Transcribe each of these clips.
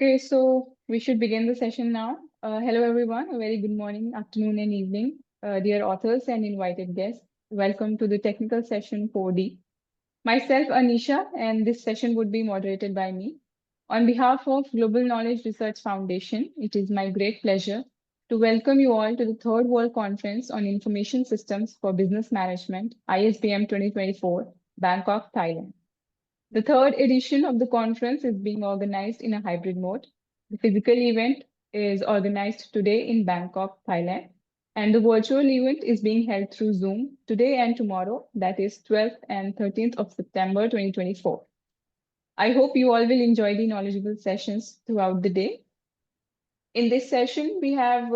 Okay, so we should begin the session now. Hello, everyone. A very good morning, afternoon, and evening. Dear authors and invited guests, welcome to the technical session 4D. Myself, Anisha, and this session would be moderated by me. On behalf of Global Knowledge Research Foundation, it is my great pleasure to welcome you all to the Third World Conference on Information Systems for Business Management, ISBM 2024, Bangkok, Thailand. The third edition of the conference is being organized in a hybrid mode. The physical event is organized today in Bangkok, Thailand, and the virtual event is being held through Zoom today and tomorrow, that is 12th and 13th of September 2024. I hope you all will enjoy the knowledgeable sessions throughout the day. In this session, we have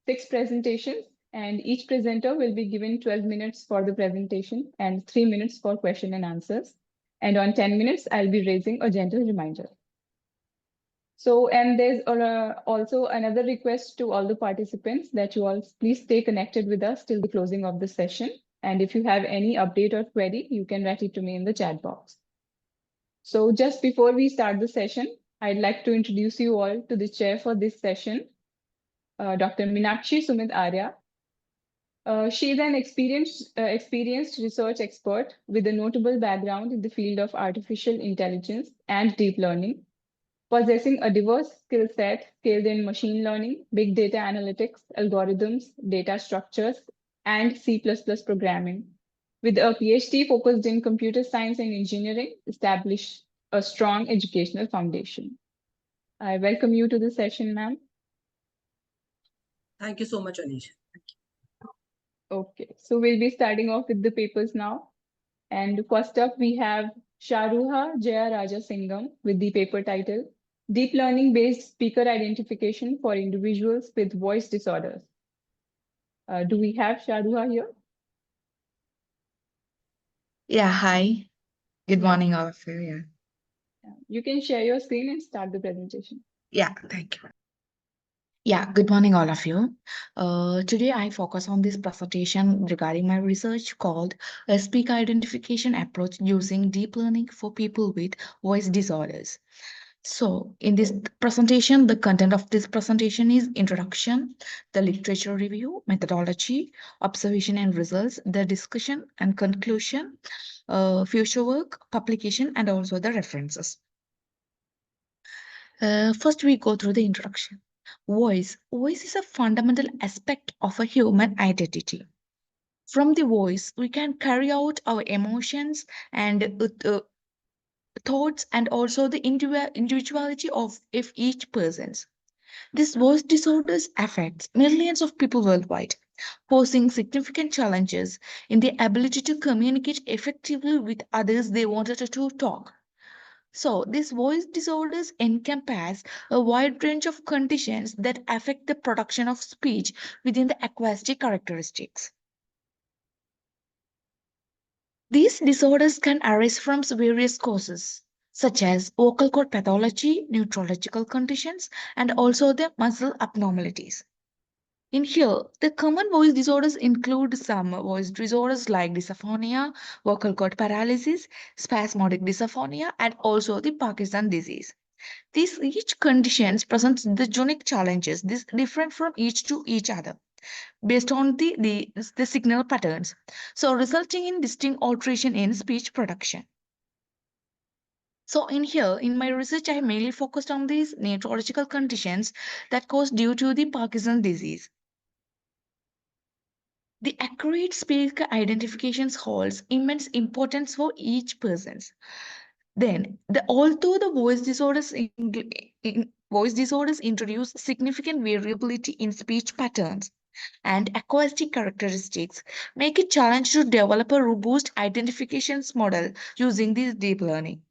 6 presentations, and each presenter will be given 12 minutes for the presentation and 3 minutes for question and answers. And on 10 minutes, I'll be raising a gentle reminder. So, and there's also another request to all the participants that you all please stay connected with us till the closing of the session. And if you have any update or query, you can write it to me in the chat box. So just before we start the session, I'd like to introduce you all to the chair for this session, Dr. Meenakshi Sumit Arya. She is an experienced research expert with a notable background in the field of artificial intelligence and deep learning, possessing a diverse skill set scaled in machine learning, big data analytics, algorithms, data structures, and C++ programming. With a PhD focused in computer science and engineering, established a strong educational foundation. I welcome you to the session, ma'am. Thank you so much, Anisha. Okay, so we'll be starting off with the papers now. And first up, we have Sharuha Jaya Rajasingham with the paper title, Deep Learning-Based Speaker Identification for Individuals with Voice Disorders. Do we have Sharuha here? Yeah, hi. Good morning, all of you. You can share your screen and start the presentation. Yeah, thank you. Yeah, good morning, all of you. Today, I focus on this presentation regarding my research called a Speaker Identification Approach Using Deep Learning for People with Voice Disorders. So, in this presentation, the content of this presentation is introduction, the literature review, methodology, observation and results, the discussion and conclusion, future work, publication, and also the references. First, we go through the introduction. Voice. Voice is a fundamental aspect of a human identity. From the voice, we can carry out our emotions and thoughts and also the individuality of each person. This voice disorders affects millions of people worldwide, posing significant challenges in the ability to communicate effectively with others they wanted to talk. So, these voice disorders encompass a wide range of conditions that affect the production of speech within the acoustic characteristics. These disorders can arise from various causes, such as vocal cord pathology, neurological conditions, and also the muscle abnormalities. In here, the common voice disorders include some voice disorders like dysphonia, vocal cord paralysis, spasmodic dysphonia, and also the Parkinson disease. Each conditions presents the unique challenges, this different from each to each other, based on the signal patterns, so resulting in distinct alteration in speech production. So in here, in my research, I mainly focused on these neurological conditions that cause due to the Parkinson disease. The accurate speaker identifications holds immense importance for each person. Then, although the voice disorders introduce significant variability in speech patterns and acoustic characteristics, make it challenging to develop a robust identifications model using this deep learning.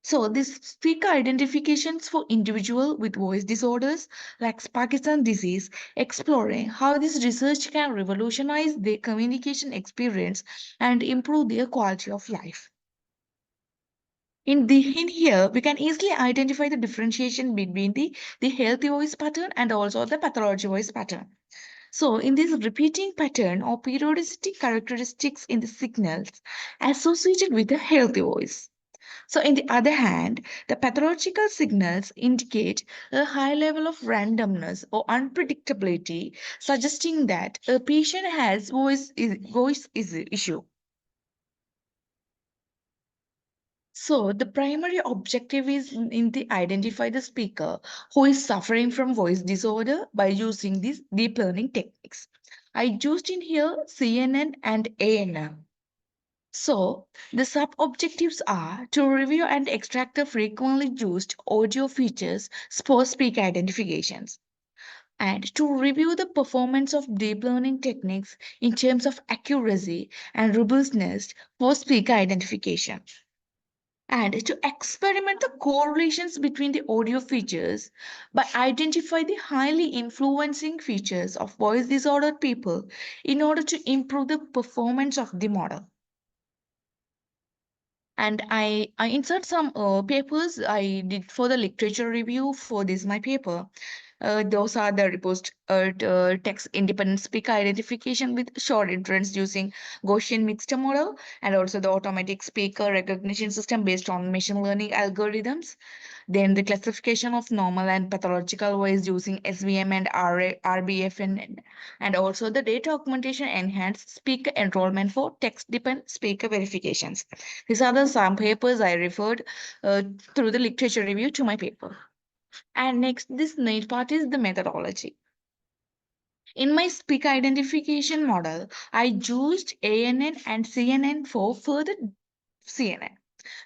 So, these speaker identifications for individuals with voice disorders like Parkinson disease, exploring how this research can revolutionize their communication experience and improve their quality of life. In here, we can easily identify the differentiation between the healthy voice pattern and also the pathology voice pattern. So, in this repeating pattern or periodicity characteristics in the signals associated with the healthy voice. So, in the other hand, the pathological signals indicate a high level of randomness or unpredictability, suggesting that a patient has voice is issue. So, the primary objective is in the identify the speaker who is suffering from voice disorder by using these deep learning techniques. I used in here CNN and ANM. So, the sub-objectives are to review and extract the frequently used audio features for speaker identifications, and to review the performance of deep learning techniques in terms of accuracy and robustness for speaker identification, and to experiment the correlations between the audio features by identify the highly influencing features of voice disordered people in order to improve the performance of the model. And I insert some papers I did for the literature review for this my paper. Those are the repost text independent speaker identification with short inference using Gaussian mixed model, and also the automatic speaker recognition system based on machine learning algorithms. Then the classification of normal and pathological voice using SVM and RBF, and also the data augmentation enhanced speaker enrollment for text-dependent speaker verifications. These are the some papers I referred through the literature review to my paper. And next, this next part is the methodology. In my speaker identification model, I used ANN and CNN for further CNN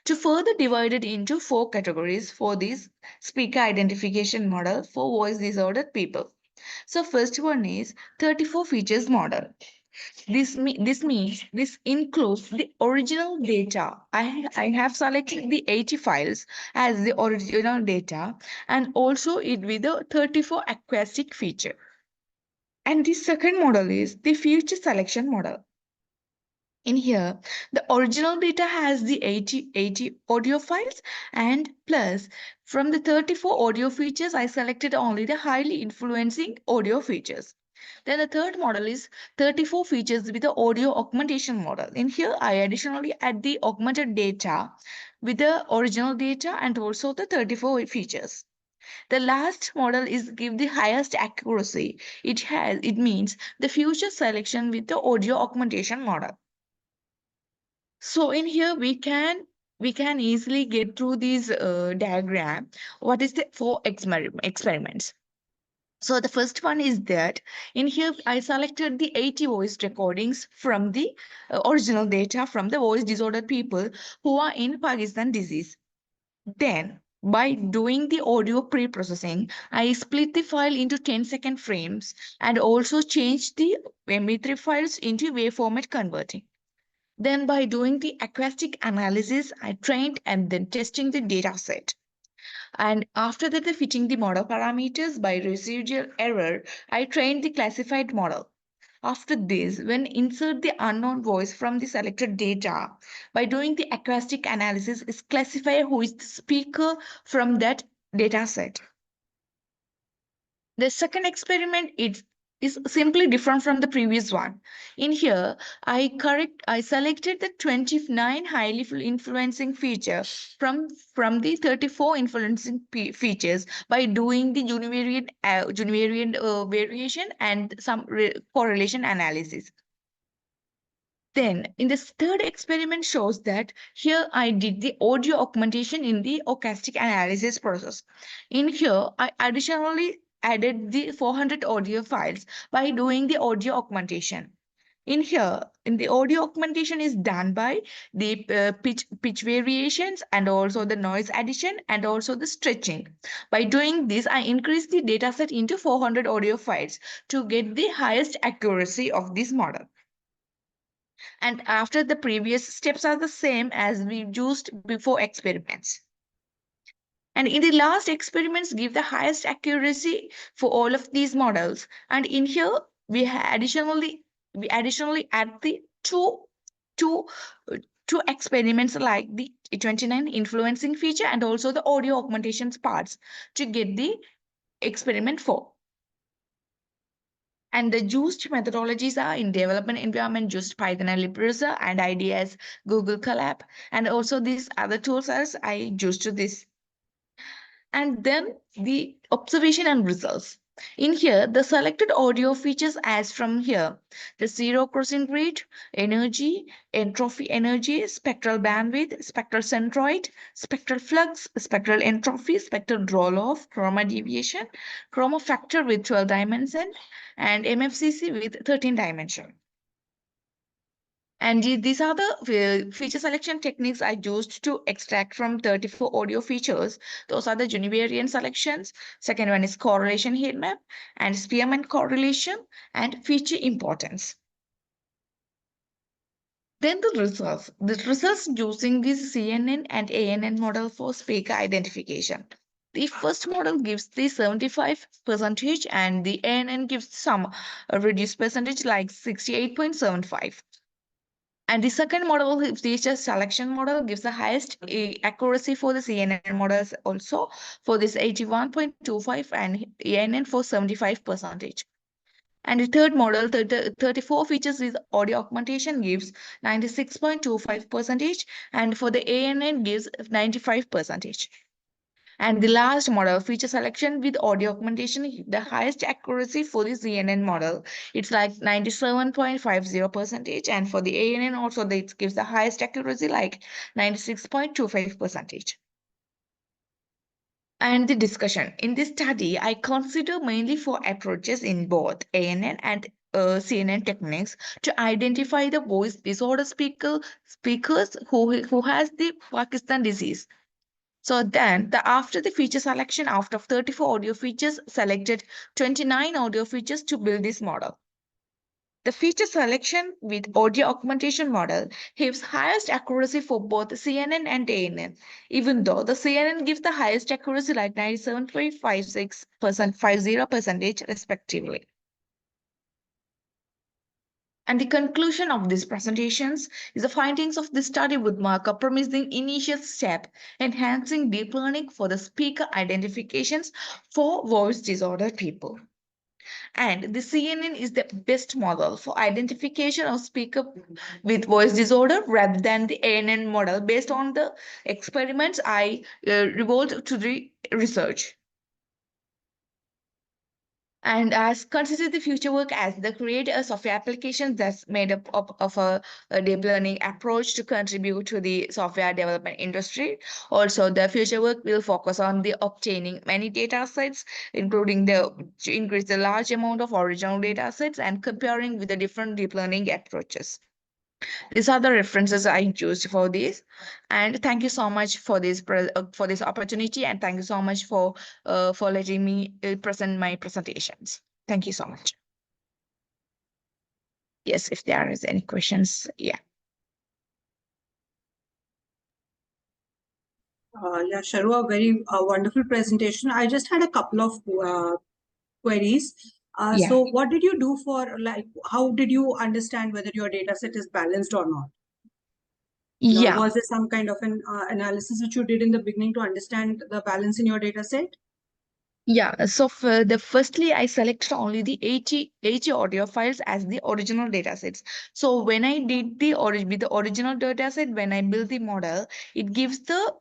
to further divide it into four categories for this speaker identification model for voice disordered people. So first one is 34 features model. This means this includes the original data. I have selected the 80 files as the original data, and also it with the 34 acoustic feature. And the second model is the feature selection model. In here, the original data has the 80 audio files, and plus from the 34 audio features, I selected only the highly influencing audio features. Then the third model is 34 features with the audio augmentation model. In here, I additionally add the augmented data with the original data and also the 34 features. The last model is give the highest accuracy. It means the future selection with the audio augmentation model. So in here we can easily get through these diagram. What is the four experiments? So the first one is that in here I selected the 80 voice recordings from the original data from the voice disordered people who are in Pakistan disease. Then by doing the audio pre-processing, I split the file into 10-second frames and also changed the MP3 files into wave format converting. Then by doing the acoustic analysis, I trained and then testing the data set. And after that, the fitting the model parameters by residual error, I trained the classified model. After this, when insert the unknown voice from the selected data, by doing the acoustic analysis, is classify who is the speaker from that data set. The second experiment is simply different from the previous one. In here, I selected the 29 highly influencing features from the 34 influencing features by doing the univariate variation and some correlation analysis. Then, in this third experiment shows that here I did the audio augmentation in the acoustic analysis process. In here, I additionally added the 400 audio files by doing the audio augmentation. In here, in the audio augmentation is done by the pitch variations and also the noise addition and also the stretching. By doing this, I increase the dataset into 400 audio files to get the highest accuracy of this model. And after the previous steps are the same as we used before experiments. And in the last experiments give the highest accuracy for all of these models. And in here we additionally add the two two experiments like the 29 influencing feature and also the audio augmentations parts to get the experiment 4. And the used methodologies are in development environment, used Python and LibReserve and IDS, Google Colab, and also these other tools as I used to this. And then the observation and results. In here, the selected audio features as from here: the zero crossing rate, energy, entropy energy, spectral bandwidth, spectral centroid, spectral flux, spectral entropy, spectral roll-off, chroma deviation, chroma factor with 12 dimension, and MFCC with 13 dimension. And these are the feature selection techniques I used to extract from 34 audio features. Those are the univariate selections. Second one is correlation heat map and Spearman correlation and feature importance. Then the results. The results using this CNN and ANN model for speaker identification. The first model gives the 75% and the ANN gives some reduced percentage like 68.75. And the second model, the feature selection model, gives the highest accuracy for the CNN models also for this 81.25 and ANN for 75%. And the third model, 34 features with audio augmentation gives 96.25%, and for the ANN gives 95%. And the last model, feature selection with audio augmentation, the highest accuracy for the CNN model. It's like 97.50%. And for the ANN also, it gives the highest accuracy like 96.25%. And the discussion. In this study, I consider mainly for approaches in both ANN and CNN techniques to identify the voice disorder speakers who has the Pakistan disease. So then, after the feature selection, after 34 audio features, selected 29 audio features to build this model. The feature selection with audio augmentation model gives highest accuracy for both CNN and ANN, even though the CNN gives the highest accuracy like 97.56%, 50% respectively. And the conclusion of these presentations is the findings of this study would mark a promising initial step enhancing deep learning for the speaker identifications for voice disordered people. And the CNN is the best model for identification of speaker with voice disorder rather than the ANN model based on the experiments I revolved to the research. And as consider the future work as the creators of applications that's made up of a deep learning approach to contribute to the software development industry. Also, the future work will focus on the obtaining many data sets, including to increase the large amount of original data sets and comparing with the different deep learning approaches. These are the references I used for this, and thank you so much for this opportunity, and thank you so much for letting me present my presentations. Thank you so much. Yes, if there is any questions, yeah. Yeah, Sharu, a very wonderful presentation. I just had a couple of queries. Yeah. So what did you do for, like, how did you understand whether your data set is balanced or not? Yeah. Was there some kind of an analysis which you did in the beginning to understand the balance in your data set? Yeah, so for firstly, I selected only the 80 audio files as the original data sets. So when I did with the original data set, when I built the model, it gives the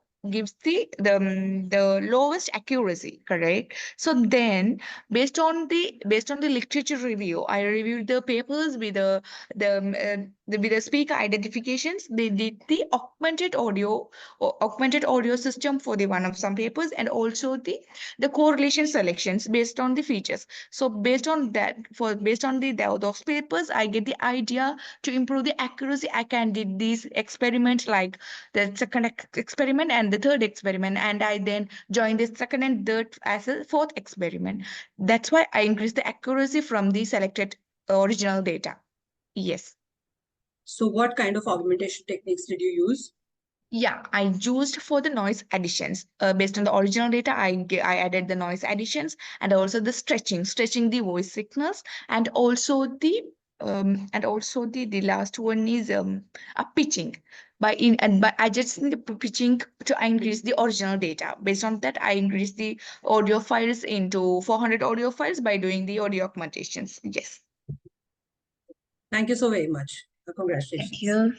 lowest accuracy, correct? So then based on the literature review, I reviewed the papers with with the speaker identifications. They did the augmented audio system for the one of some papers, and also the correlation selections based on the features. So based on that, based on those papers, I get the idea to improve the accuracy. I can did these experiments like the second experiment and the third experiment, and I then joined the second and third as a fourth experiment. That's why I increased the accuracy from the selected original data. Yes. So what kind of augmentation techniques did you use? Yeah, I used for the noise additions. Based on the original data, I added the noise additions and also the stretching the voice signals, and also the last one is a pitching. by adjusting the pitching to increase the original data. Based on that, I increase the audio files into 400 audio files by doing the audio augmentations. Yes. Thank you so very much. Thank Congratulations. you.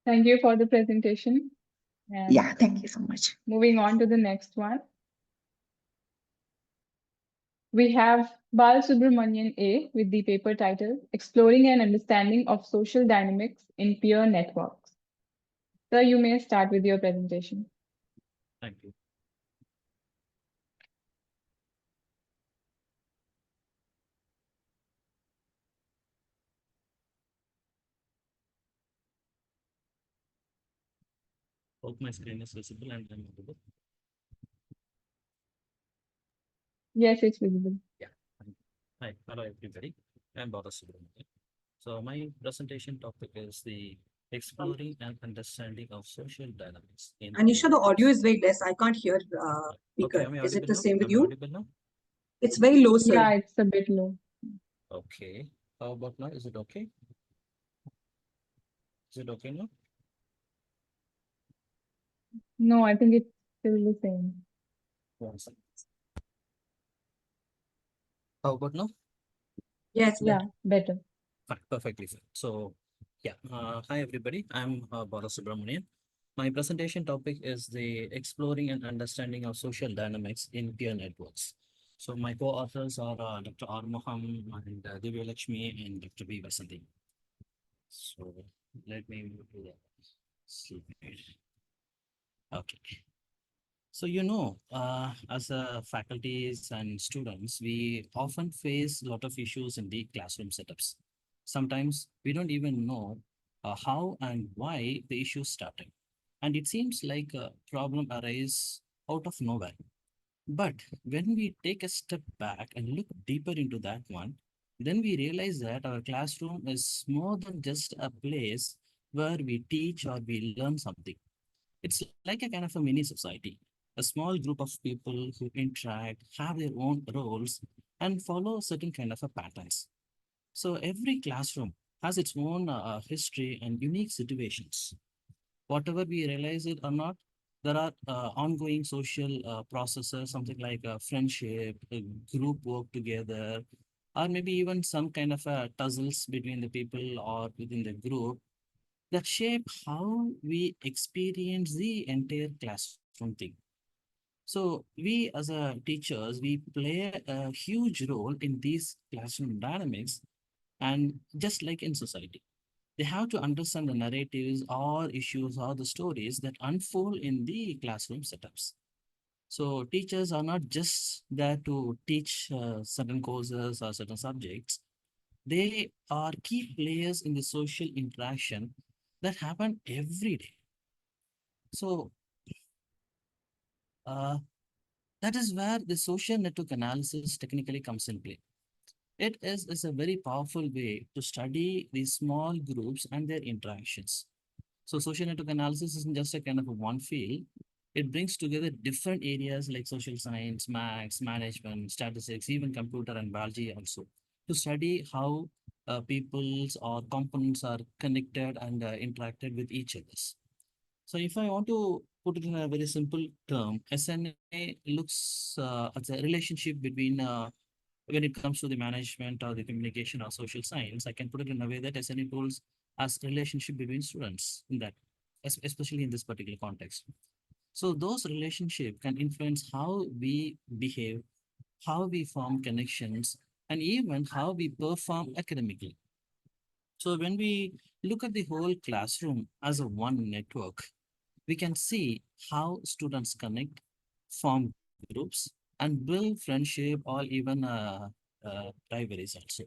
Thank you for the presentation. And Yeah, thank you so much. moving on to the next one. We have Bal Subramanian A with the paper title Exploring an Understanding of Social Dynamics in Peer Networks. Sir, you may start with your presentation. Thank you. Hope my screen is visible and I'm audible. Yes, it's visible. Yeah. Hi, hello everybody. I'm Bala Subramanian. So my presentation topic is the exploring and understanding of social dynamics in Anisha, the audio networks. is very less. I can't hear Okay, speaker. am I Is it audible the now? same with Am I you? audible now? It's very low, sir. Yeah, it's a bit low. Okay. How about now? Is it okay? Is it okay now? No, I think it's still the same. One second. How about now? Yes, Yeah, better. better. Fine, perfectly fine. So, yeah. Hi everybody. I'm Bala Subramanian. My presentation topic is the exploring and understanding of social dynamics in peer networks. So my co-authors are Dr. R. Moham and Divya Lakshmi and Dr. B. Vasanthi. So let me move to the slide. Okay. So, as faculties and students, we often face a lot of issues in the classroom setups. Sometimes we don't even know how and why the issue started. And it seems like a problem arises out of nowhere. But when we take a step back and look deeper into that one, then we realize that our classroom is more than just a place where we teach or we learn something. It's like a kind of a mini society, a small group of people who interact, have their own roles, and follow certain kind of a patterns. So every classroom has its own history and unique situations. Whatever we realize it or not, there are ongoing social processes, something like friendship, group work together, or maybe even some kind of tussles between the people or within the group that shape how we experience the entire classroom thing. So we as a teachers, we play a huge role in these classroom dynamics, and just like in society, they have to understand the narratives or issues or the stories that unfold in the classroom setups. So teachers are not just there to teach certain courses or certain subjects. They are key players in the social interaction that happen every day. So uh, that is where the social network analysis technically comes in play. It is a very powerful way to study these small groups and their interactions. So social network analysis isn't just a kind of a one field. It brings together different areas like social science, maths, management, statistics, even computer and biology also, to study how peoples or components are connected and interacted with each other. So if I want to put it in a very simple term, SNA looks at the relationship between when it comes to the management or the communication or social science. I can put it in a way that SNA tools as relationship between students in that, especially in this particular context. So those relationship can influence how we behave, how we form connections, and even how we perform academically. So when we look at the whole classroom as a one network, we can see how students connect, form groups, and build friendship or even rivalries also.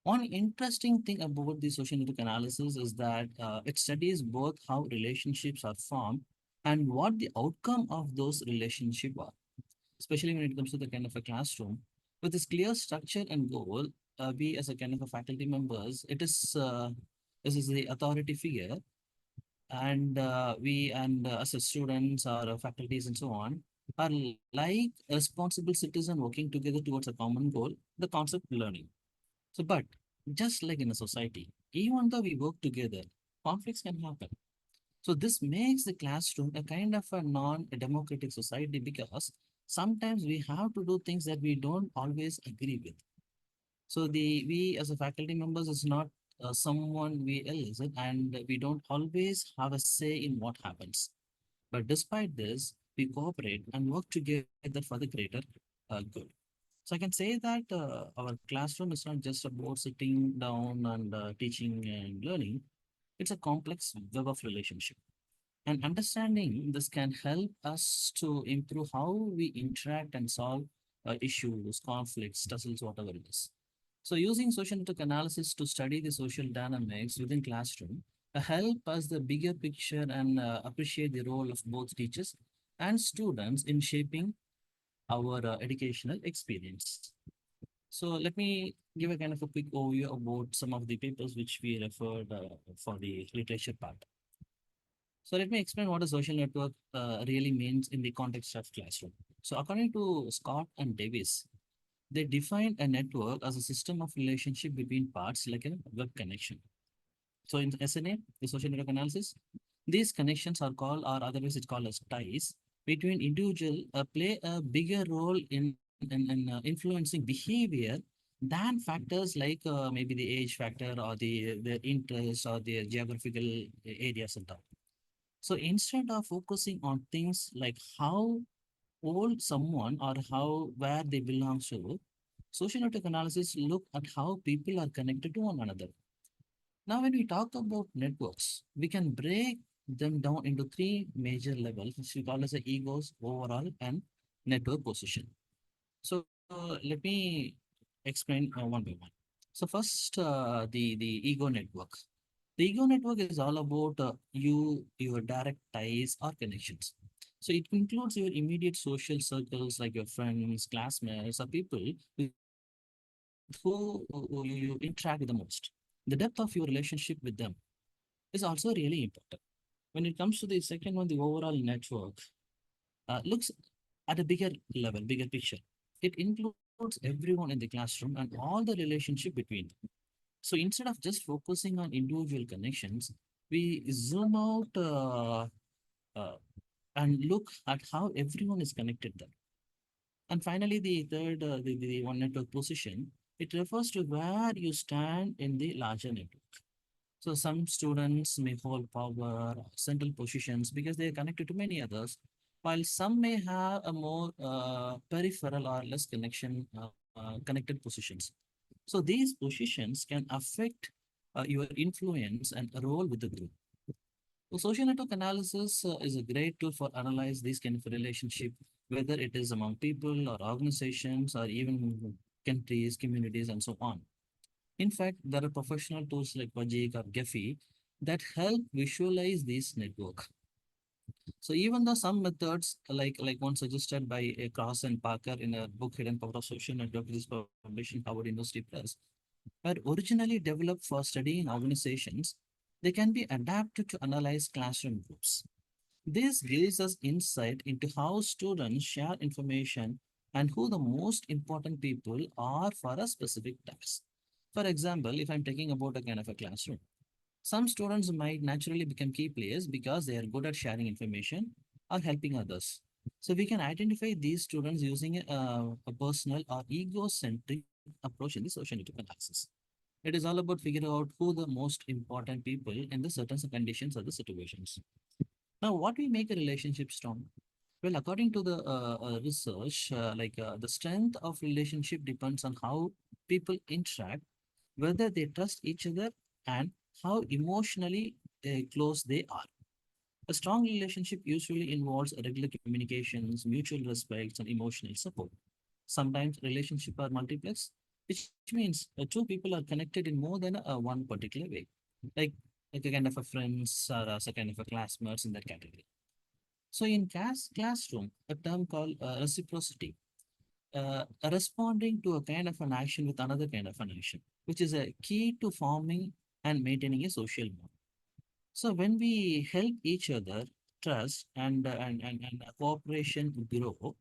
One interesting thing about the social network analysis is that it studies both how relationships are formed and what the outcome of those relationships are, especially when it comes to the kind of a classroom. With this clear structure and goal, we as a kind of a faculty members, this is the authority figure, and we and as a students or faculties and so on are like a responsible citizen working together towards a common goal, the concept learning. So, but just like in a society, even though we work together, conflicts can happen. So this makes the classroom a kind of a non-democratic society because sometimes we have to do things that we don't always agree with. So the we as a faculty members is not someone we elicit, and we don't always have a say in what happens. But despite this, we cooperate and work together for the greater good. So I can say that our classroom is not just about sitting down and teaching and learning. It's a complex web of relationship. And understanding this can help us to improve how we interact and solve issues, conflicts, tussles, whatever it is. So using social network analysis to study the social dynamics within classroom help us the bigger picture and appreciate the role of both teachers and students in shaping our educational experience. So let me give a kind of a quick overview about some of the papers which we referred for the literature part. So let me explain what a social network really means in the context of classroom. So according to Scott and Davis, they define a network as a system of relationship between parts like a web connection. So in SNA, the social network analysis, these connections are called, or otherwise it's called as ties, between individual play a bigger role in influencing behavior than factors like maybe the age factor or the interest or the geographical areas and all. So instead of focusing on things like how old someone or how where they belong to, social network analysis look at how people are connected to one another. Now, when we talk about networks, we can break them down into three major levels, which we call as the egos, overall, and network position. So let me explain one by one. So first, the ego network. The ego network is all about your direct ties or connections. So it includes your immediate social circles like your friends, classmates, or people with who you interact with the most. The depth of your relationship with them is also really important. When it comes to the second one, the overall network looks at a bigger level, bigger picture. It includes everyone in the classroom and all the relationship between them. So instead of just focusing on individual connections, we zoom out uh, and look at how everyone is connected there. And finally, the third, the one network position, it refers to where you stand in the larger network. So some students may hold power, central positions because they are connected to many others, while some may have a more peripheral or less connected positions. So these positions can affect your influence and role with the group. So social network analysis is a great tool for analyze these kind of relationship, whether it is among people or organizations or even countries, communities, and so on. In fact, there are professional tools like Wajik or Gephi that help visualize this network. So even though some methods, like one suggested by Cross and Parker in a book Hidden Power of Social Network, is published in Harvard University Press, were originally developed for study in organizations, they can be adapted to analyze classroom groups. This gives us insight into how students share information and who the most important people are for a specific task. For example, if I'm talking about a kind of a classroom, some students might naturally become key players because they are good at sharing information or helping others. So we can identify these students using a personal or ego-centric approach in the social network analysis. It is all about figuring out who the most important people in the certain conditions or the situations. Now, what we make a relationship strong? Well, according to the research, the strength of relationship depends on how people interact, whether they trust each other, and how emotionally close they are. A strong relationship usually involves regular communications, mutual respect, and emotional support. Sometimes relationships are multiplex, which means two people are connected in more than one particular way, like like a kind of a friends or as a kind of a classmates in that category. So in classroom, a term called reciprocity, responding to a kind of an action with another kind of an action, which is a key to forming and maintaining a social bond. So when we help each other, trust and cooperation grow,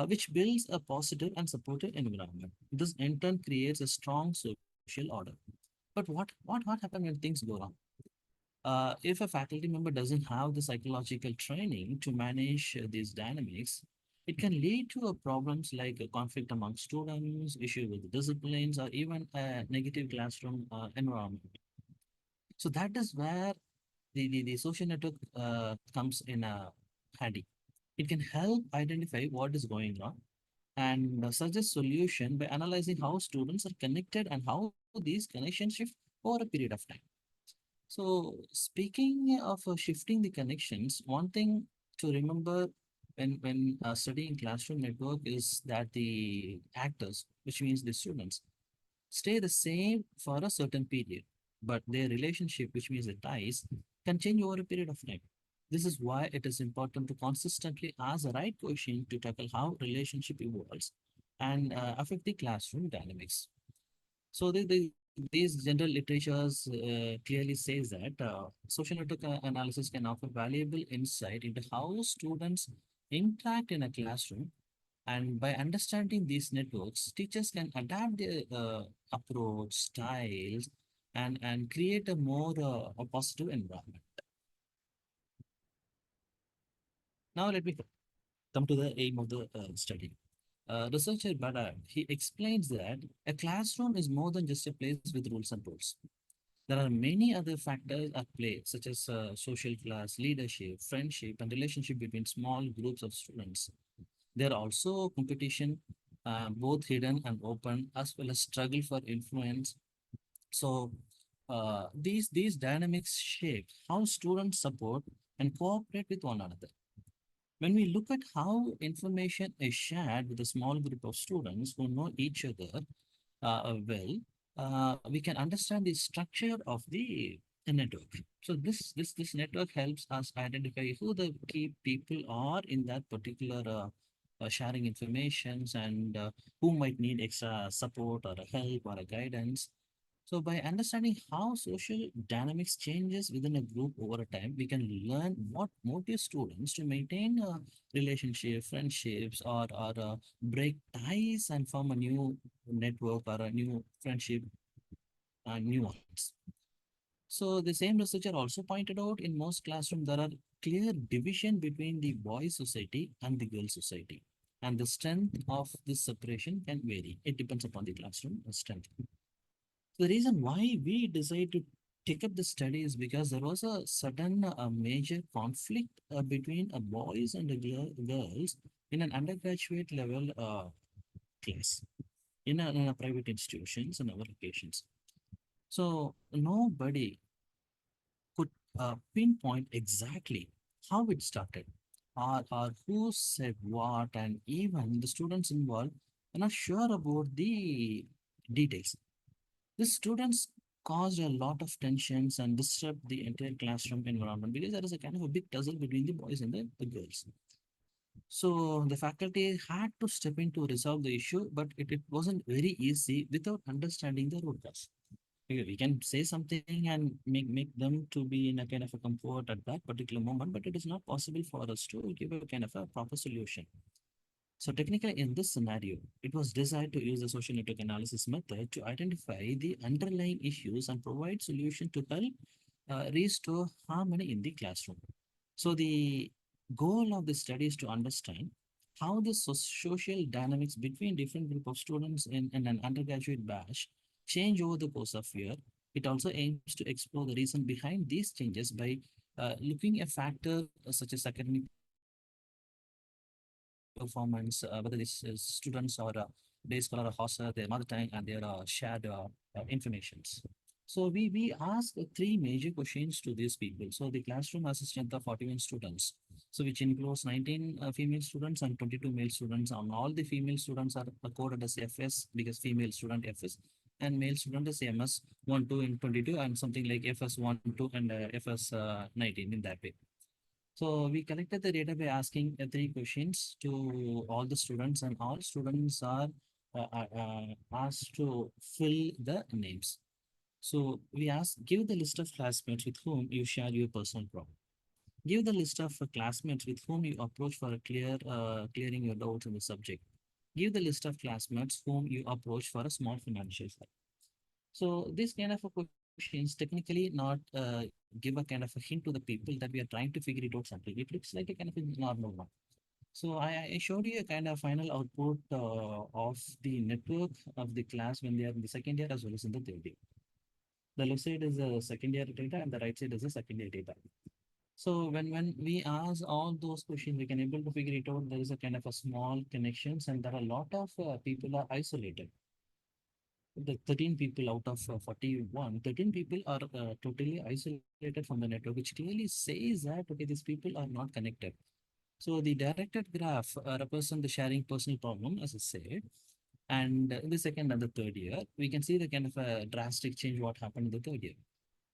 which builds a positive and supportive environment. This in turn creates a strong social order. But what happens when things go wrong? If a faculty member doesn't have the psychological training to manage these dynamics, it can lead to problems like a conflict among students, issue with disciplines, or even a negative classroom environment. So that is where the social network comes in handy. It can help identify what is going on and suggest solution by analyzing how students are connected and how these connections shift over a period of time. So, speaking of shifting the connections, one thing to remember when studying classroom network is that the actors, which means the students, stay the same for a certain period, but their relationship, which means the ties, can change over a period of time. This is why it is important to consistently ask the right question to tackle how relationship evolves and affect the classroom dynamics. So these general literatures clearly says that social network analysis can offer valuable insight into how students interact in a classroom, and by understanding these networks, teachers can adapt their approach, styles, and create a more a positive environment. Now let me come to the aim of the study. Researcher Badar, he explains that a classroom is more than just a place with rules and rules. There are many other factors at play, such as social class, leadership, friendship, and relationship between small groups of students. There are also competition, both hidden and open, as well as struggle for influence. So these dynamics shape how students support and cooperate with one another. When we look at how information is shared with a small group of students who know each other well, we can understand the structure of the network. So this network helps us identify who the key people are in that particular sharing informations and who might need extra support or a help or a guidance. So by understanding how social dynamics changes within a group over a time, we can learn what motivates students to maintain a relationship, friendships, or break ties and form a new network or a new friendship and new ones. So the same researcher also pointed out in most classrooms there are clear division between the boys society and the girls society. And the strength of this separation can vary. It depends upon the classroom strength. The reason why we decided to take up the study is because there was a sudden major conflict between boys and girls in an undergraduate level class in a private institutions and our locations. So nobody could pinpoint exactly how it started or who said what, and even the students involved are not sure about the details. The students caused a lot of tensions and disrupt the entire classroom environment because there is a kind of a big tussle between the boys and the girls. So the faculty had to step in to resolve the issue, but it wasn't very easy without understanding the root cause. We can say something and make them to be in a kind of a comfort at that particular moment, but it is not possible for us to give a kind of a proper solution. So technically, in this scenario, it was designed to use the social network analysis method to identify the underlying issues and provide solution to help restore harmony in the classroom. So the goal of the study is to understand how the social dynamics between different group of students in an undergraduate batch change over the course of year. It also aims to explore the reason behind these changes by looking at factors such as academic performance, whether these students are day scholar or hostel, their mother tongue, and their shared informations. So we ask three major questions to these people. So the classroom has a strength of 41 students, so which includes 19 female students and 22 male students. And all the female students are coded as FS because female student FS and male student is MS 1, 2, and 22 and something like FS 1, 2, and FS 19 in that way. So we collected the data by asking three questions to all the students, and all students are asked to fill the names. So we ask, give the list of classmates with whom you share your personal problem. Give the list of classmates with whom you approach for a clearing your doubts in the subject. Give the list of classmates whom you approach for a small financial help. So this kind of a questions technically not give a kind of a hint to the people that we are trying to figure it out something. It looks like a kind of a normal one. So I showed you a kind of final output of the network of the class when they are in the second year as well as in the third year. The left side is the second year data and the right side is the second year data. So when we ask all those questions, we can able to figure it out. There is a kind of a small connections and there are a lot of people are isolated. The 13 people out of 41, 13 people are totally isolated from the network, which clearly says that, okay, these people are not connected. So the directed graph represents the sharing personal problem, as I said. And in the second and the third year, we can see the kind of a drastic change what happened in the third year.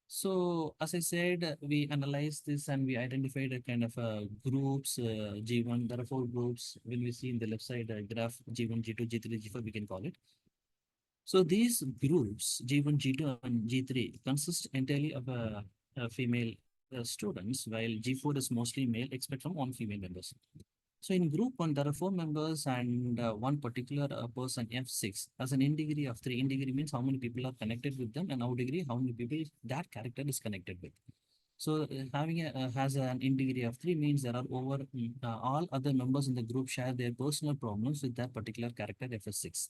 So as I said, we analyzed this and we identified a kind of groups, G1, there are 4 groups. When we see in the left side graph, G1, G2, G3, G4, we can call it. So these groups, G1, G2, and G3, consist entirely of female students, while G4 is mostly male, except from 1 female members. So in group 1, there are 4 members and one particular person, F6, as an in degree of 3. In degree means how many people are connected with them, and out degree, how many people that character is connected with. So having has an in degree of 3 means there are over all other members in the group share their personal problems with that particular character, F6.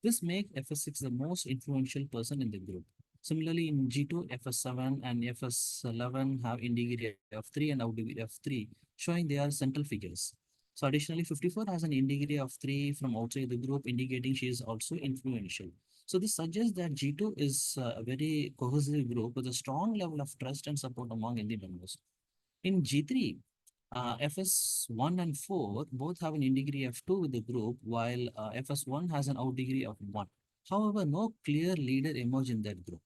This makes FS6 the most influential person in the group. Similarly, in G2, FS7 and FS11 have in degree of 3 and out degree of 3, showing they are central figures. So additionally, 54 has an in degree of 3 from outside the group, indicating she is also influential. So this suggests that G2 is a very cohesive group with a strong level of trust and support among Indian members. In G3, FS1 and 4 both have an in degree of 2 with the group, while FS1 has an out degree of 1. However, no clear leader emerged in that group.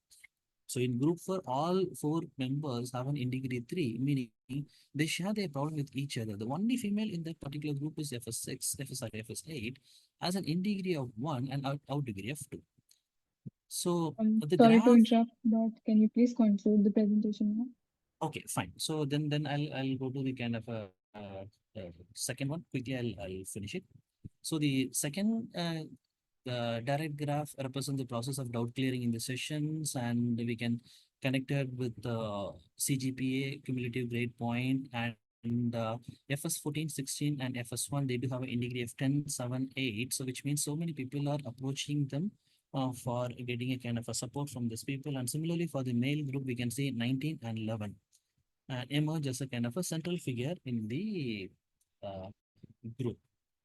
So in group 4, all 4 members have an in degree 3, meaning they share their problem with each other. The only female in that particular group is FS6, FS8, has an in degree of 1 and out degree of 2. So the Sorry to graph. interrupt, but can you please conclude the presentation now? Okay, fine. So then I'll go to the kind of second one quickly. I'll finish it. So the second direct graph represents the process of doubt clearing in the sessions, and we can connect it with CGPA, cumulative grade point, and FS14, 16, and FS1. They do have an in degree of 10, 7, 8. So which means so many people are approaching them for getting a kind of a support from these people. And similarly for the male group, we can see 19 and 11 emerge as a kind of a central figure in the group.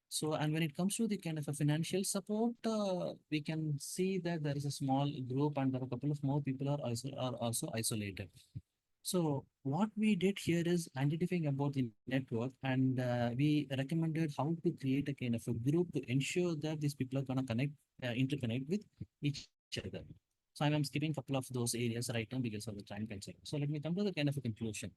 So, and when it comes to the kind of a financial support, we can see that there is a small group and there are a couple of more people are also isolated. So what we did here is identifying about the network, and we recommended how to create a kind of a group to ensure that these people are going to interconnect with each other. So I'm skipping a couple of those areas right now because of the time constraint. So let me come to the kind of a conclusion.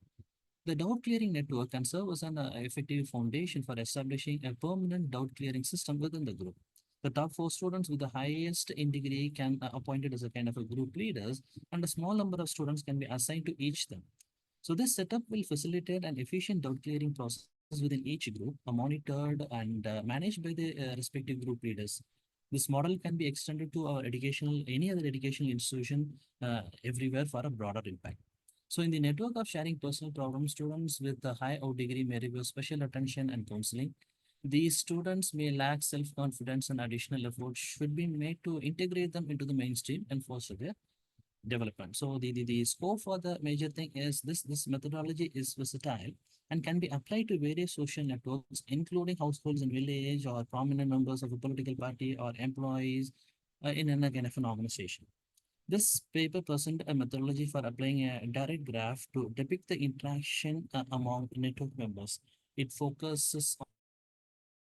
The doubt clearing network can serve as an effective foundation for establishing a permanent doubt clearing system within the group. The top 4 students with the highest in degree can appointed as a kind of a group leaders, and a small number of students can be assigned to each them. So this setup will facilitate an efficient doubt clearing process within each group, monitored and managed by the respective group leaders. This model can be extended to our any other educational institution everywhere for a broader impact. So in the network of sharing personal problems, students with a high out degree may require special attention and counseling. These students may lack self-confidence, and additional effort should be made to integrate them into the mainstream and foster their development. So the scope for the major thing is this methodology is versatile and can be applied to various social networks, including households in village or prominent members of a political party or employees in an organization. This paper presents a methodology for applying a direct graph to depict the interaction among network members. It focuses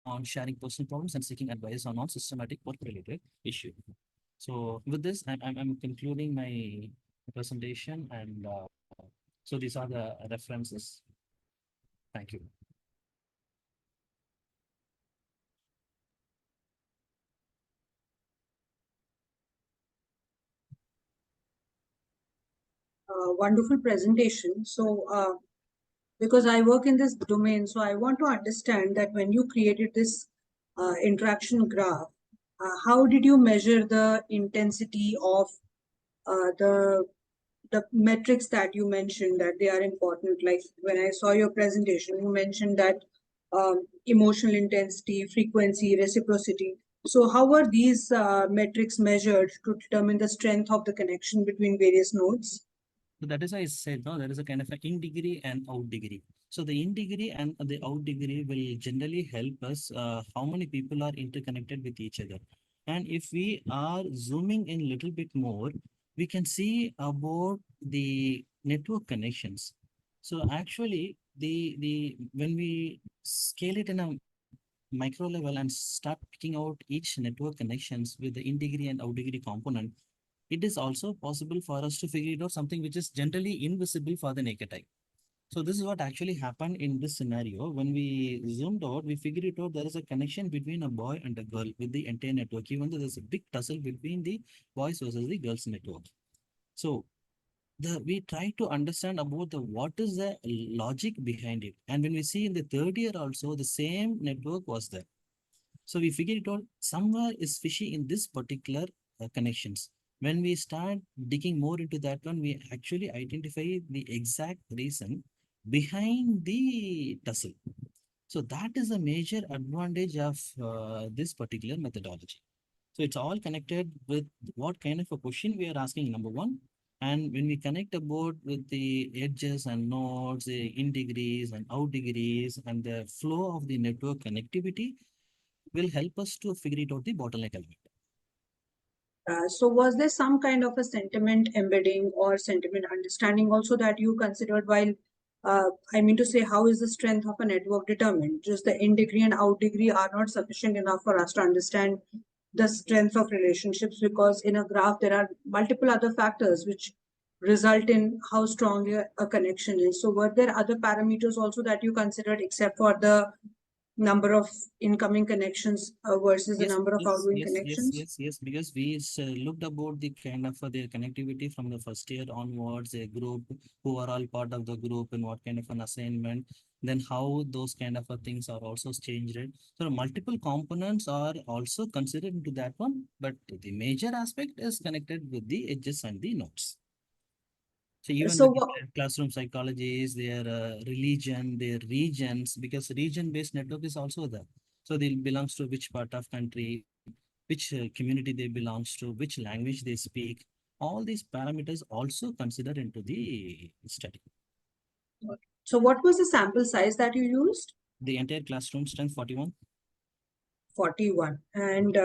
on sharing personal problems and seeking advice on non-systematic work-related issue. So with this, I'm concluding my presentation, and so these are the references. Thank you. Wonderful presentation. So, because I work in this domain, so I want to understand that when you created this interaction graph, how did you measure the intensity of the metrics that you mentioned that they are important. Like when I saw your presentation, you mentioned that emotional intensity, frequency, reciprocity. So how are these metrics measured to determine the strength of the connection between various nodes? So that is why I said, no, there is a kind of an in degree and out degree. So the in degree and the out degree will generally help us how many people are interconnected with each other. And if we are zooming in a little bit more, we can see about the network connections. So actually, the when we scale it in a micro level and start picking out each network connections with the in degree and out degree component, it is also possible for us to figure it out something which is generally invisible for the naked eye. So this is what actually happened in this scenario. When we zoomed out, we figured it out there is a connection between a boy and a girl with the entire network, even though there's a big tussle between the boys versus the girls network. So we try to understand about the what is the logic behind it. And when we see in the third year also, the same network was there. So we figured it out somewhere is fishy in this particular connections. When we start digging more into that one, we actually identify the exact reason behind the tussle. So that is a major advantage of this particular methodology. So it's all connected with what kind of a question we are asking, number one. And when we connect about with the edges and nodes, the in degrees and out degrees, and the flow of the network connectivity will help us to figure it out the bottleneck element. So was there some kind of a sentiment embedding or sentiment understanding also that you considered while, I mean to say, how is the strength of a network determined? Just the in degree and out degree are not sufficient enough for us to understand the strength of relationships, because in a graph there are multiple other factors which result in how strong a connection is. So were there other parameters also that you considered except for the number of incoming connections versus the number of outgoing connections? Yes, because we looked about the kind of their connectivity from the first year onwards, a group, who are all part of the group and what kind of an assignment, then how those kind of things are also changed. So multiple components are also considered into that one, but the major aspect is connected with the edges and the nodes. So even So the what, different classroom psychologies, their religion, their regions, because region-based network is also there. So they belongs to which part of country, which community they belongs to, which language they speak. All these parameters also considered into the study. so what was the sample size that you used? The entire classroom strength 41. 41. And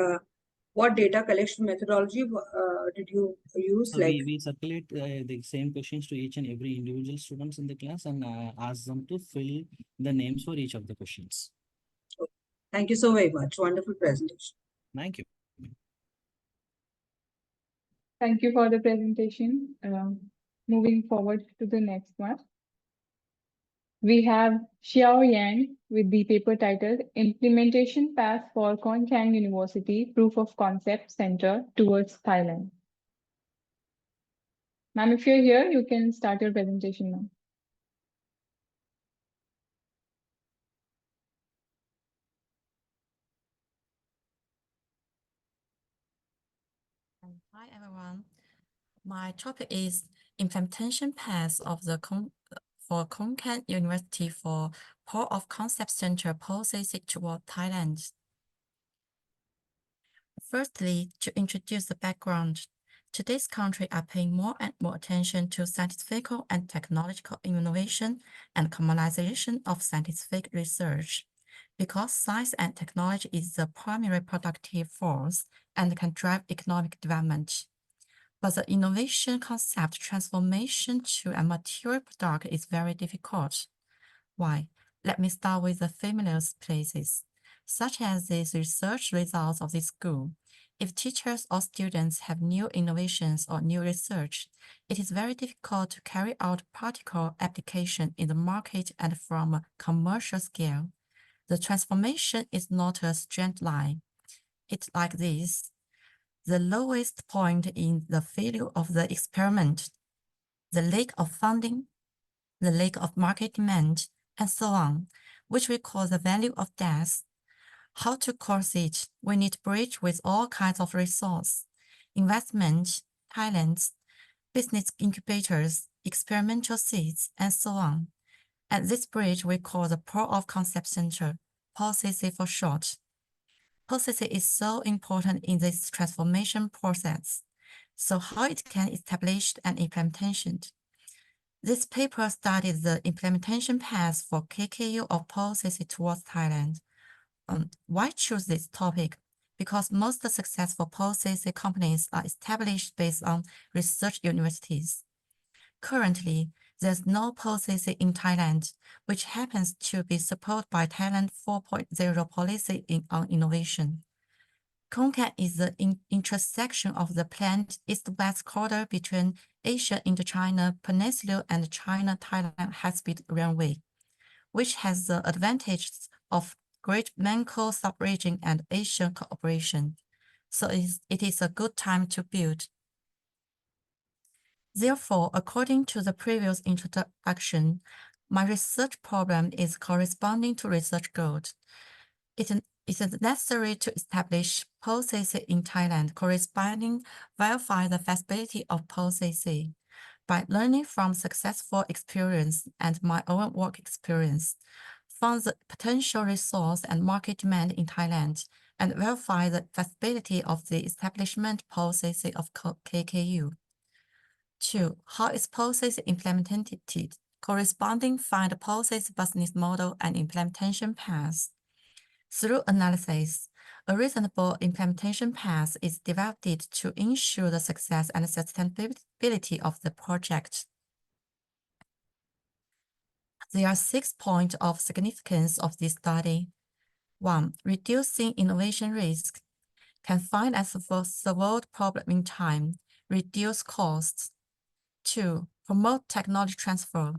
what data collection methodology did you use? So Like, we circulate the same questions to each and every individual students in the class and ask them to fill the names for each of the questions. thank you so very much. Wonderful presentation. Thank you. Thank you for the presentation. Moving forward to the next one. We have Xiao Yang with the paper titled Implementation Path for Khon Kaen University Proof of Concept Center towards Thailand. Ma'am, if you're here, you can start your presentation now. Hi everyone. My topic is implementation path of the for Khon Kaen University for Proof of Concept Center policy toward Thailand. Firstly, to introduce the background, today's country are paying more and more attention to scientific and technological innovation and commercialization of scientific research, because science and technology is the primary productive force and can drive economic development. But the innovation concept transformation to a material product is very difficult. Why? Let me start with the familiar places, such as the research results of the school. If teachers or students have new innovations or new research, it is very difficult to carry out practical application in the market and from a commercial scale. The transformation is not a straight line. It's like this. The lowest point in the failure of the experiment, the lack of funding, the lack of market demand, and so on, which we call the value of death. How to cross it? We need to bridge with all kinds of resource, investment, talents, business incubators, experimental seeds, and so on. At this bridge, we call the Proof of Concept Center, POCC for short. POCC is so important in this transformation process. So how it can established and implemented. This paper studied the implementation path for KKU of POCC towards Thailand. Why choose this topic? Because most successful POCC companies are established based on research universities. Currently, there's no POCC in Thailand, which happens to be supported by Thailand 4.0 policy on innovation. CONCAT is the intersection of the planned east-west corridor between Asia Indochina Peninsula and China-Thailand high-speed railway, which has the advantages of Great Bangkok sub-region and Asian cooperation. So it is a good time to build. Therefore, according to the previous introduction, my research problem is corresponding to research goal. It is necessary to establish POCC in Thailand corresponding verify the feasibility of POCC. By learning from successful experience and my own work experience, found the potential resource and market demand in Thailand, and verify the feasibility of the establishment POCC of KKU. 2. How is POCC implemented? Corresponding find POCC business model and implementation path. Through analysis, a reasonable implementation path is developed to ensure the success and sustainability of the project. There are 6 points of significance of this study. 1. Reducing innovation risk. Can find as a solved problem in time, reduce costs. 2. Promote technology transfer,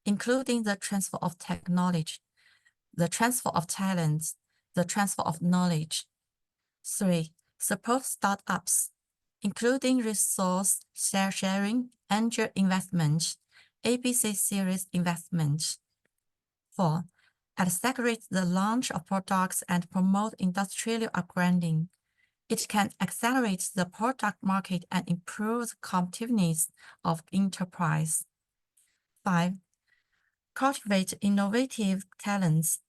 including the transfer of technology, the transfer of talents, the transfer of knowledge. 3. Support startups, including resource sharing, angel investment, ABC series investment. 4. Accelerate the launch of products and promote industrial upgrading. It can accelerate the product market and improve the competitiveness of enterprise. 5. Cultivate innovative talents.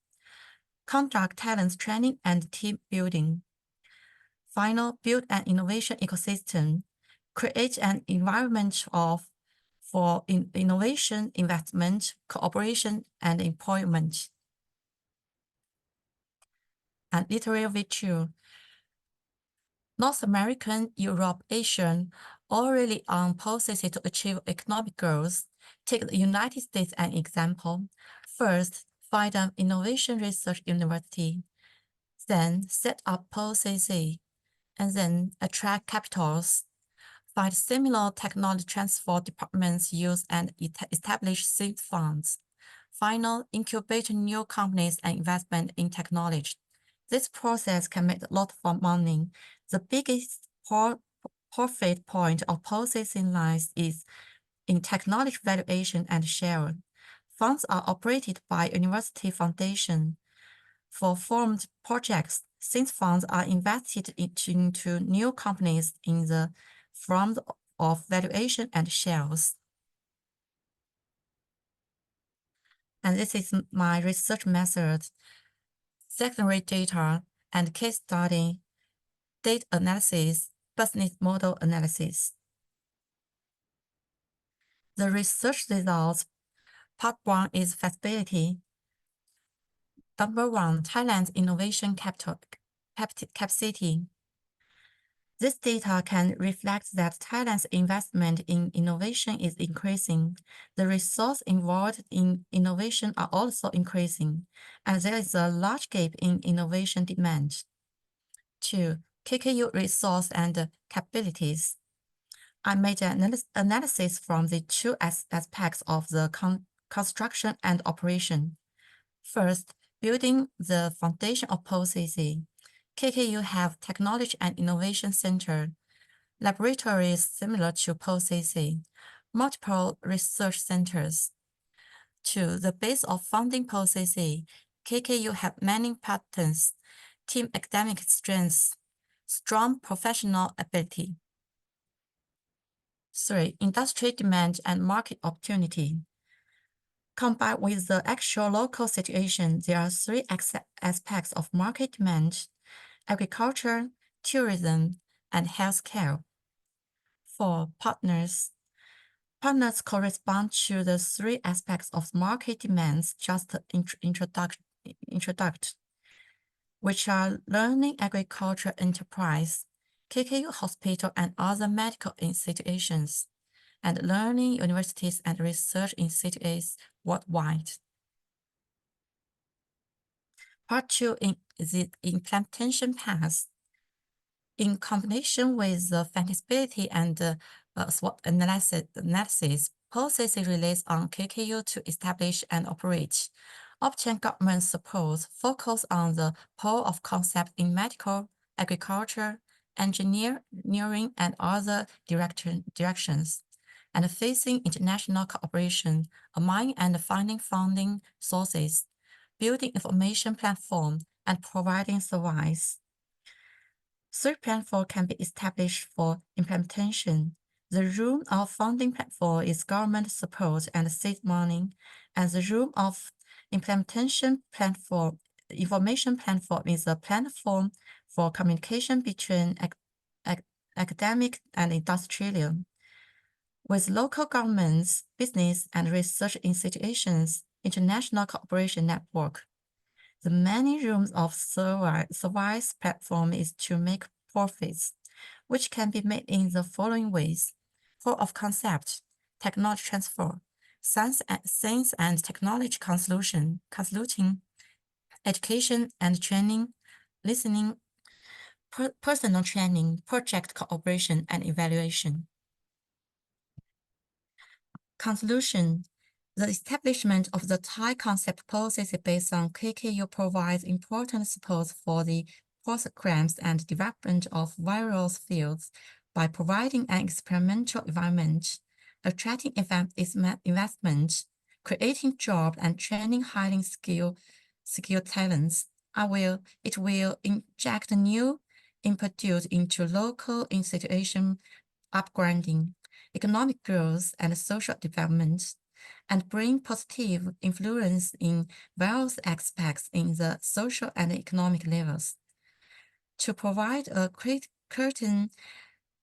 Conduct talent training and team building. Final, build an innovation ecosystem. Create an environment for innovation, investment, cooperation, and employment. And literary virtue. North American, Europe, Asian, all really on policy to achieve economic growth. Take the United States as an example. First, find an innovation research university, then set up POCC, and then attract capitals. Find similar technology transfer departments use and establish seed funds. Final, incubate new companies and investment in technology. This process can make a lot of money. The biggest profit point of POCC lies is in technology valuation and share. Funds are operated by university foundation. For formed projects, since funds are invested into new companies in the form of valuation and shares. And this is my research method: secondary data and case study, data analysis, business model analysis. The research results, part 1 is feasibility. Number 1, Thailand's innovation capacity. This data can reflect that Thailand's investment in innovation is increasing. The resources involved in innovation are also increasing, and there is a large gap in innovation demand. 2. KKU resource and capabilities. I made an analysis from the 2 aspects of the construction and operation. First, building the foundation of POCC. KKU have Technology and Innovation Center, laboratories similar to POCC, multiple research centers. 2. The base of funding POCC. KKU have many patents, team academic strengths, strong professional ability. 3. Industry demand and market opportunity. Combined with the actual local situation, there are 3 aspects of market demand: agriculture, tourism, and healthcare. 4. Partners. Partners correspond to the 3 aspects of market demands just introduced, which are learning agriculture enterprise, KKU hospital and other medical institutions, and learning universities and research institutes worldwide. Part 2 in the implementation path. In combination with the feasibility and SWOT analysis, policy relies on KKU to establish and operate, obtain government support, focus on the pole of concept in medical, agriculture, engineering, and other directions, and facing international cooperation, among and finding funding sources, building information platform, and providing service. 3 platform can be established for implementation. The room of funding platform is government support and seed money, and the room of implementation platform, information platform is a platform for communication between academic and industrial. With local governments, business and research institutions, international cooperation network. The many rooms of service platform is to make profits, which can be made in the following ways: proof of concept, technology transfer, science and technology consulting, education and training, listening, personal training, project cooperation, and evaluation. Conclusion. The establishment of the Thai concept policy based on KKU provides important support for the programs and development of various fields by providing an experimental environment, attracting investment, creating jobs, and training highly skilled talents. It will inject new impetus into local institution upgrading, economic growth, and social development, and bring positive influence in various aspects in the social and economic levels. To provide a curtain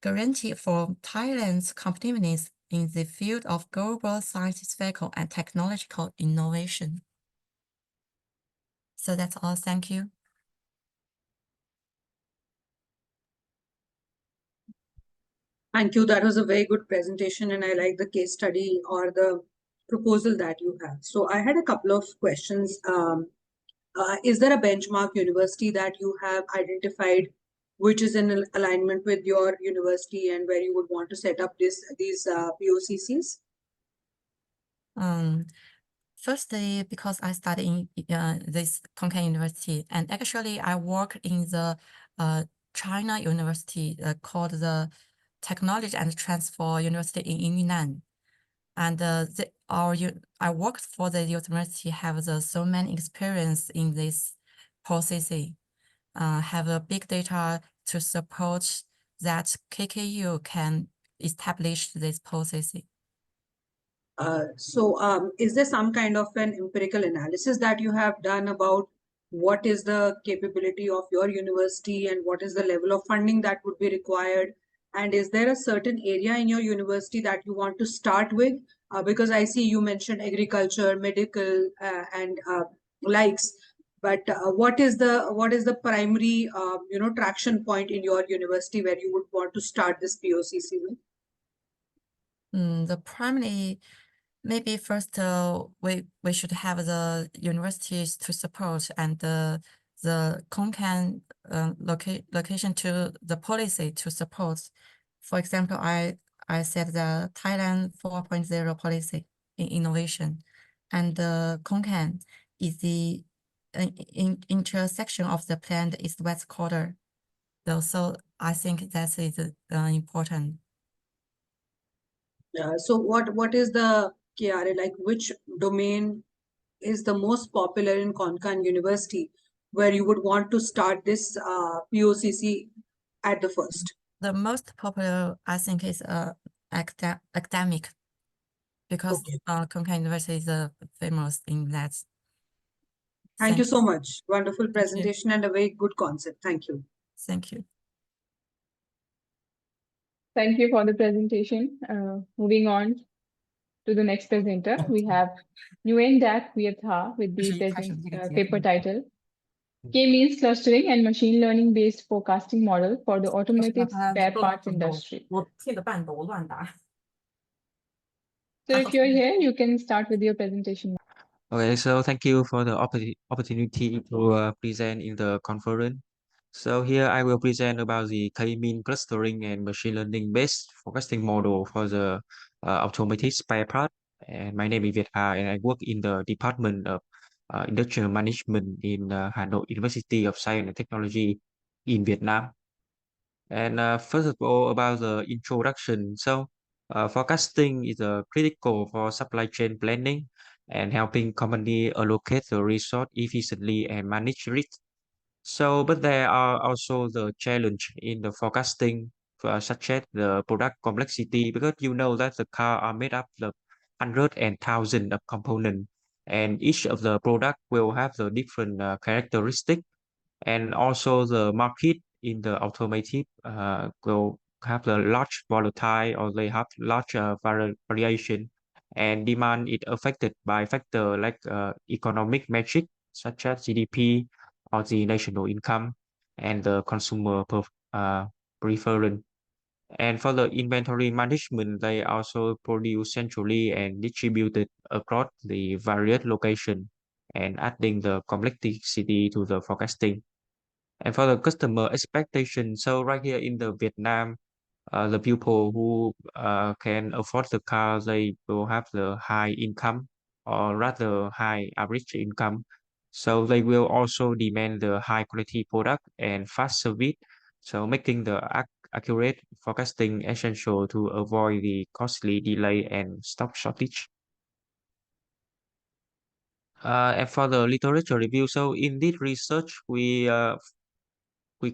guarantee for Thailand's competitiveness in the field of global scientific and technological innovation. So that's all. Thank you. Thank you. That was a very good presentation, and I like the case study or the proposal that you have. So I had a couple of questions. Is there a benchmark university that you have identified which is in alignment with your university and where you would want to set up these POCCs? Firstly, because I study in this Konkan University, and actually I work in the China University called the Technology and Transfer University in Yunnan. And I worked for the university, have so many experience in this processing, have a big data to support that KKU can establish this processing. Is there some kind of an empirical analysis that you have done about what is the capability of your university and what is the level of funding that would be required? And is there a certain area in your university that you want to start with? Because I see you mentioned agriculture, medical, and likes. But what is the primary traction point in your university where you would want to start this POCC with? The primary, maybe first we should have the universities to support and the Konkan location to the policy to support. For example, I said the Thailand 4.0 policy in innovation, and the Konkan is the intersection of the planned east-west corridor. So I think that is important. So what is the KRA, like which domain is the most popular in Konkan University where you would want to start this POCC at the first? The most popular, I think, is academic because Okay. Konkan University is famous in that. Thank you Thank so much. Wonderful you. presentation and a very good concept. Thank you. Thank you. Thank you for the presentation. Moving on to the next presenter, we have Nguyen Dak Viet Ha with the paper title K-means clustering and machine learning based forecasting model for the automotive spare parts industry. 我听得半抖乱打。 So if you're here, you can start with your presentation. Okay, so thank you for the opportunity to present in the conference. So here I will present about the K-mean clustering and machine learning based forecasting model for the automotive spare part. And my name is Viet Ha, and I work in the Department of Industrial Management in Hanoi University of Science and Technology in Vietnam. And first of all, about the introduction. So forecasting is critical for supply chain planning and helping company allocate the resource efficiently and manage risk. So, but there are also the challenge in the forecasting, such as the product complexity, because you know that the car are made up of hundred and thousand of components, and each of the product will have the different characteristic, and also the market in the automotive will have the large volatile, or they have large variation, and demand is affected by factor like economic metric such as GDP or the national income and the consumer preference. And for the inventory management, they also produce centrally and distributed across the various locations, and adding the complexity to the forecasting. And for the customer expectation, so right here in the Vietnam, the people who can afford the car, they will have the high income or rather high average income. So they will also demand the high quality product and fast service. So making the accurate forecasting essential to avoid the costly delay and stock shortage. And for the literature review, so in this research, we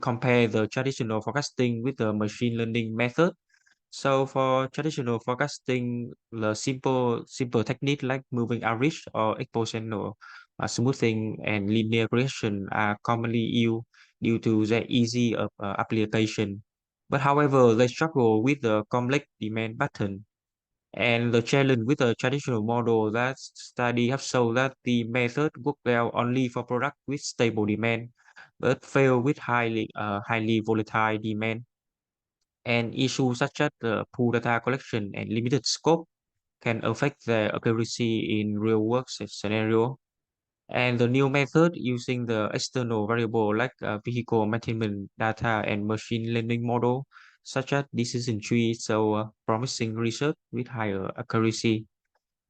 compare the traditional forecasting with the machine learning method. So for traditional forecasting, the simple technique like moving average or exponential smoothing and linear regression are commonly used due to their easy of application. But however, they struggle with the complex demand pattern. And the challenge with the traditional model, that study have shown that the method work well only for product with stable demand, but fail with highly volatile demand. And issues such as the poor data collection and limited scope can affect the accuracy in real world scenario. And the new method using the external variable like vehicle maintenance data and machine learning model, such as decision tree, so promising research with higher accuracy.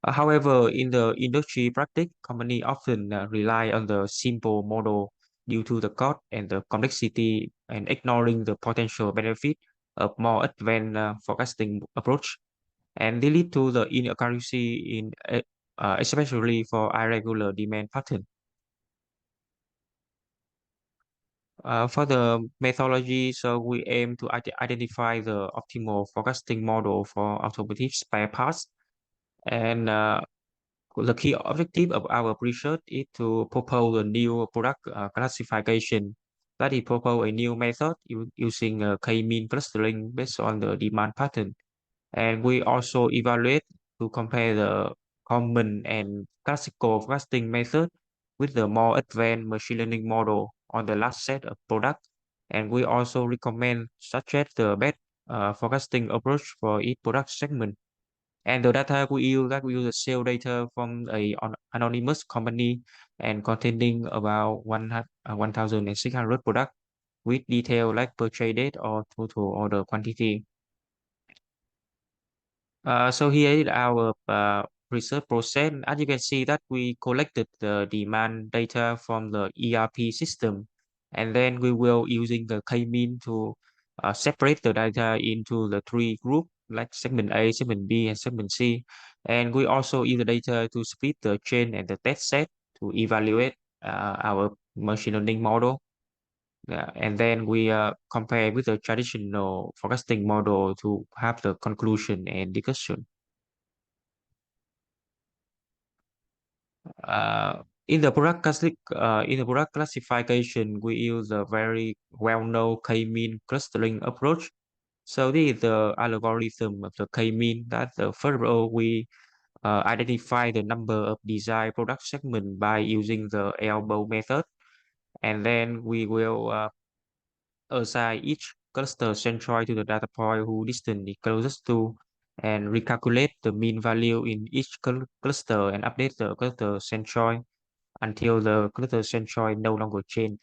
However, in the industry practice, company often rely on the simple model due to the cost and the complexity, and ignoring the potential benefit of more advanced forecasting approach, and they lead to the inaccuracy in especially for irregular demand pattern. For the methodology, so we aim to identify the optimal forecasting model for automotive spare parts, and the key objective of our research is to propose a new product classification. That is, propose a new method using K-mean clustering based on the demand pattern. And we also evaluate to compare the common and classical forecasting method with the more advanced machine learning model on the last set of products. And we also recommend such as the best forecasting approach for each product segment. And the data we use the sales data from a anonymous company and containing about 1,600 products with detail like purchase date or total order quantity. So here is our research process. As you can see that we collected the demand data from the ERP system, and then we will using the K-mean to separate the data into the three groups like segment A, segment B, and segment C. And we also use the data to split the chain and the test set to evaluate our machine learning model. And then we compare with the traditional forecasting model to have the conclusion and discussion. In the product classification, we use a very well-known k-mean clustering approach. So this is the algorithm of the k-mean. That first of all, we identify the number of desired product segment by using the elbow method, and then we will assign each cluster centroid to the data point who distance is closest to, and recalculate the mean value in each cluster and update the cluster centroid until the cluster centroid no longer change.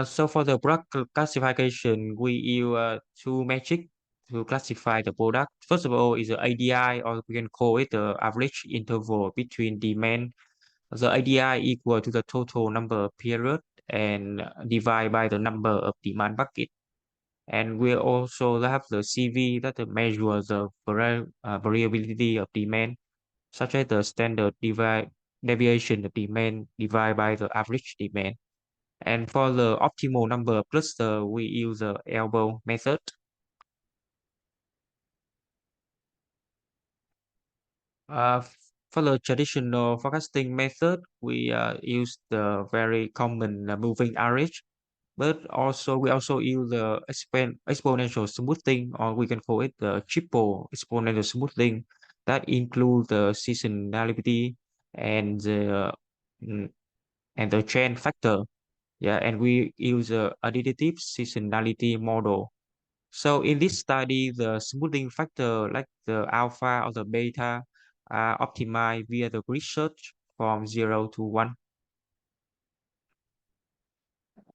So for the product classification, we use two metrics to classify the product. First of all is the ADI, or we can call it the average interval between demand. The ADI equal to the total number of period and divide by the number of demand bucket. And we also have the CV that measures the variability of demand, such as the standard deviation of demand divided by the average demand. And for the optimal number of cluster, we use the elbow method. For the traditional forecasting method, we use the very common moving average, but also we also use the exponential smoothing, or we can call it the triple exponential smoothing, that includes the seasonality and mm, the trend factor. Yeah, and we use a additive seasonality model. So in this study, the smoothing factor like the alpha or the beta are optimized via the research from 0 to 1.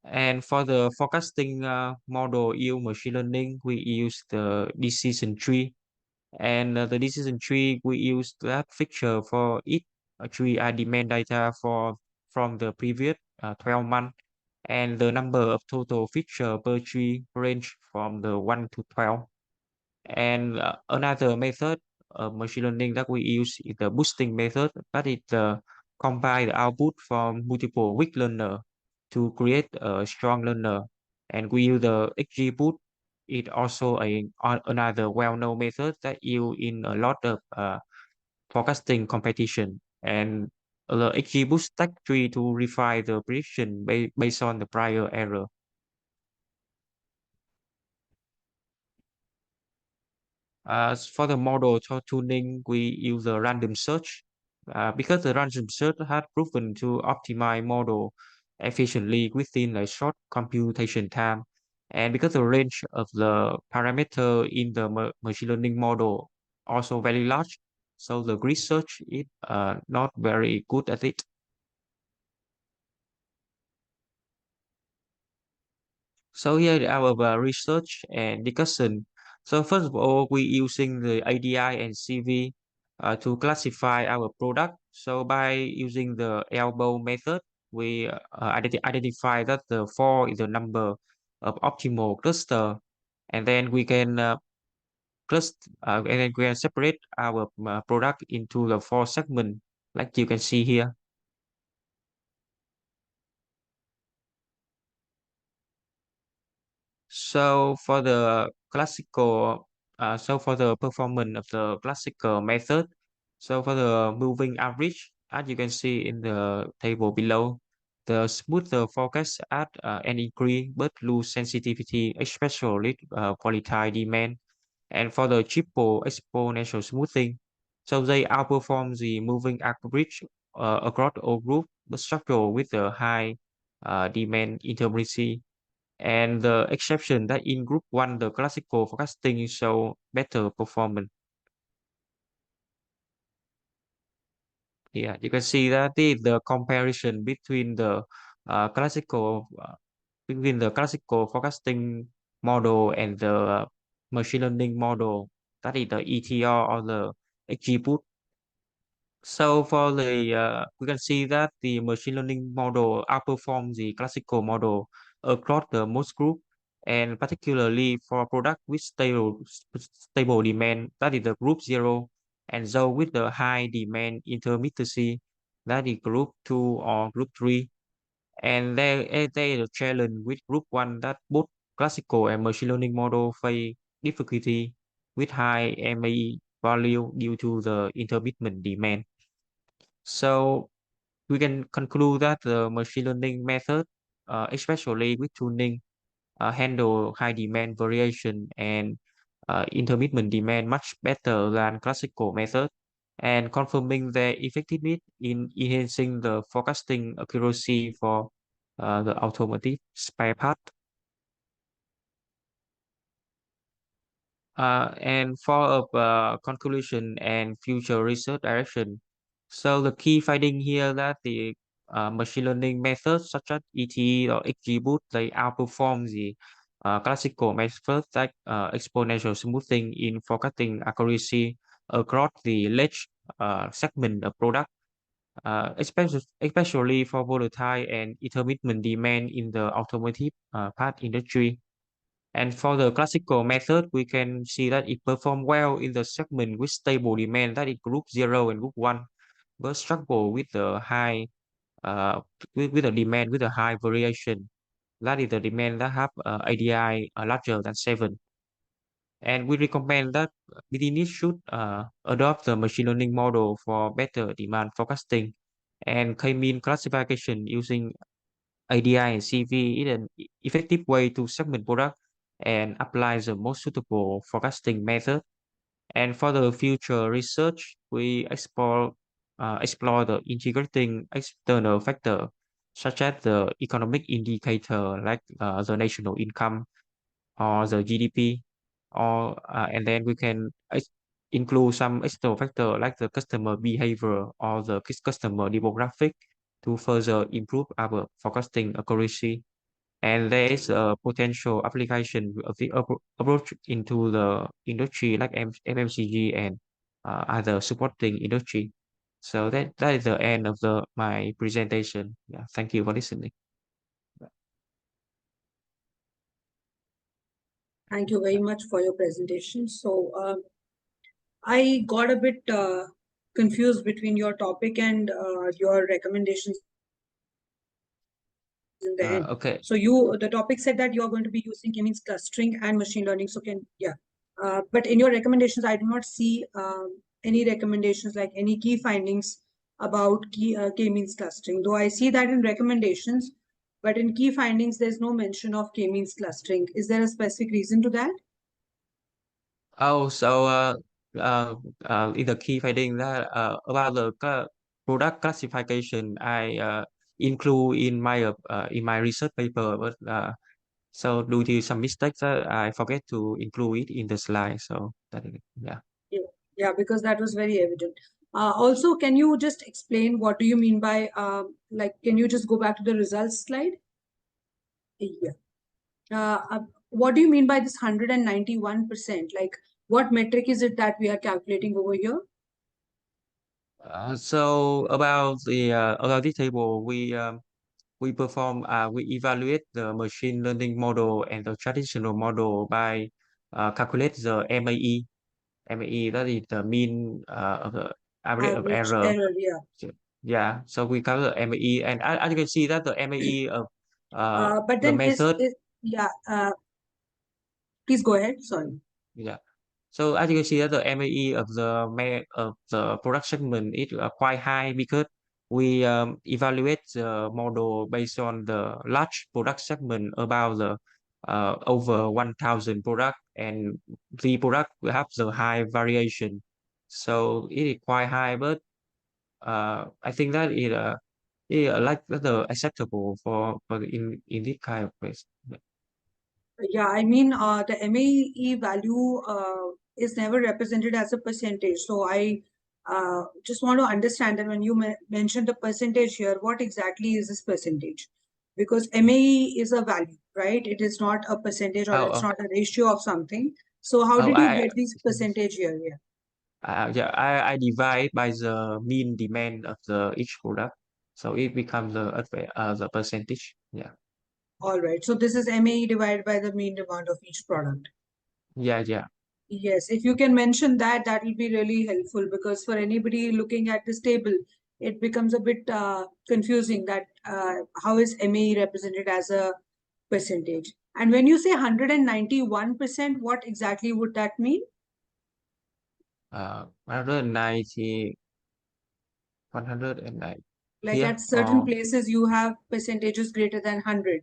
And for the forecasting model use machine learning, we use the decision tree. And the decision tree, we use that feature for each tree are demand data from the previous 12 months. And the number of total feature per tree range from the 1 to 12. And another method of machine learning that we use is the boosting method. That is combine the output from multiple weak learner to create a strong learner. And we use the XGBoost. It also another well-known method that used in a lot of forecasting competition. And the XGBoost stack tree to refine the prediction based on the prior error. For the model tuning, we use a random search because the random search has proven to optimize model efficiently within a short computation time. And because the range of the parameter in the machine learning model also very large, so the research is not very good at it. So here our research and discussion. So first of all, we using the ADI and CV to classify our product. So by using the elbow method, we identify that the 4 is the number of optimal cluster, and then we can and then we can separate our product into the 4 segments, like you can see here. So for the classical, so for the performance of the classical method, so for the moving average, as you can see in the table below, the smoother forecast add an increase but lose sensitivity, especially volatile demand. And for the triple exponential smoothing, so they outperform the moving average across all group, but struggle with the high demand intermediacy. And the exception that in group one, the classical forecasting show better performance. Yeah, you can see that the comparison between the classical forecasting model and the machine learning model, that is the ETR or the XGBoost. So for the we can see that the machine learning model outperforms the classical model across the most group, and particularly for product with stable demand, that is the group 0, and those with the high demand intermittency, that is group 2 or group 3. And they are challenge with group 1 that both classical and machine learning model face difficulty with high MAE value due to the intermittent demand. So we can conclude that the machine learning method, especially with tuning, handle high demand variation and intermittent demand much better than classical method, and confirming their effectiveness in enhancing the forecasting accuracy for the automotive spare part. And for conclusion and future research direction. So the key finding here that the machine learning methods such as ET or XGBoost, they outperform the classical methods like exponential smoothing in forecasting accuracy across the large segment of product, especially for volatile and intermittent demand in the automotive part industry. And for the classical method, we can see that it performed well in the segment with stable demand, that is group 0 and group 1, but struggle with the high uh, with the demand with a high variation. That is the demand that have ADI larger than 7. And we recommend that business should adopt the machine learning model for better demand forecasting, and K-mean classification using ADI and CV is an effective way to segment product and apply the most suitable forecasting method. And for the future research, we explore the integrating external factor such as the economic indicator like the national income or the GDP, or and then we can include some external factor like the customer behavior or the customer demographic to further improve our forecasting accuracy. And there is a potential application of the approach into the industry like FMCG and other supporting industry. So that is the end of my presentation. Yeah, thank you for listening. Thank you very much for your presentation. So I got a bit confused between your topic and your recommendations in the end. Okay. So the topic said that you're going to be using k-means clustering and machine learning. So but in your recommendations, I do not see any recommendations like any key findings about k-means clustering. Though I see that in recommendations, but in key findings, there's no mention of k-means clustering. Is there a specific reason to that? Oh, so in the key finding that about the product classification, I include in my research paper, but so due to some mistakes, I forget to include it in the slide. So that is, yeah. Yeah, because that was very evident. Also, can you just explain what do you mean by like? Can you just go back to the results slide? Yeah. What do you mean by this 191%? Like, what metric is it that we are calculating over here? So about this table, we evaluate the machine learning model and the traditional model by calculate the MAE. MAE, that is the mean of the average of Average error. error, yeah. Yeah, so we calculate MAE, and as you can see that the MAE of But the then method. yeah. Please go ahead. Sorry. Yeah. So as you can see that the MAE of the product segment is quite high because we evaluate the model based on the large product segment about the over 1,000 product, and the product will have the high variation. So it is quite high, but I think that it like the acceptable for in this kind of place. Yeah, I mean, the MAE value is never represented as a percentage. So I just want to understand that when you mention the percentage here, what exactly is this percentage? Because MAE is a value, right? It is not a percentage, or it's not a ratio of something. So how did you get this percentage here? Yeah. Yeah, I divide by the mean demand of the each product, so it becomes the percentage. Yeah. All right. So this is MAE divided by the mean demand of each product. Yeah. Yes, if you can mention that, that will be really helpful, because for anybody looking at this table, it becomes a bit confusing that how is MAE represented as a percentage. And when you say 191%, what exactly would that mean? 190, 109 Like here. at certain places, you have percentages greater than 100,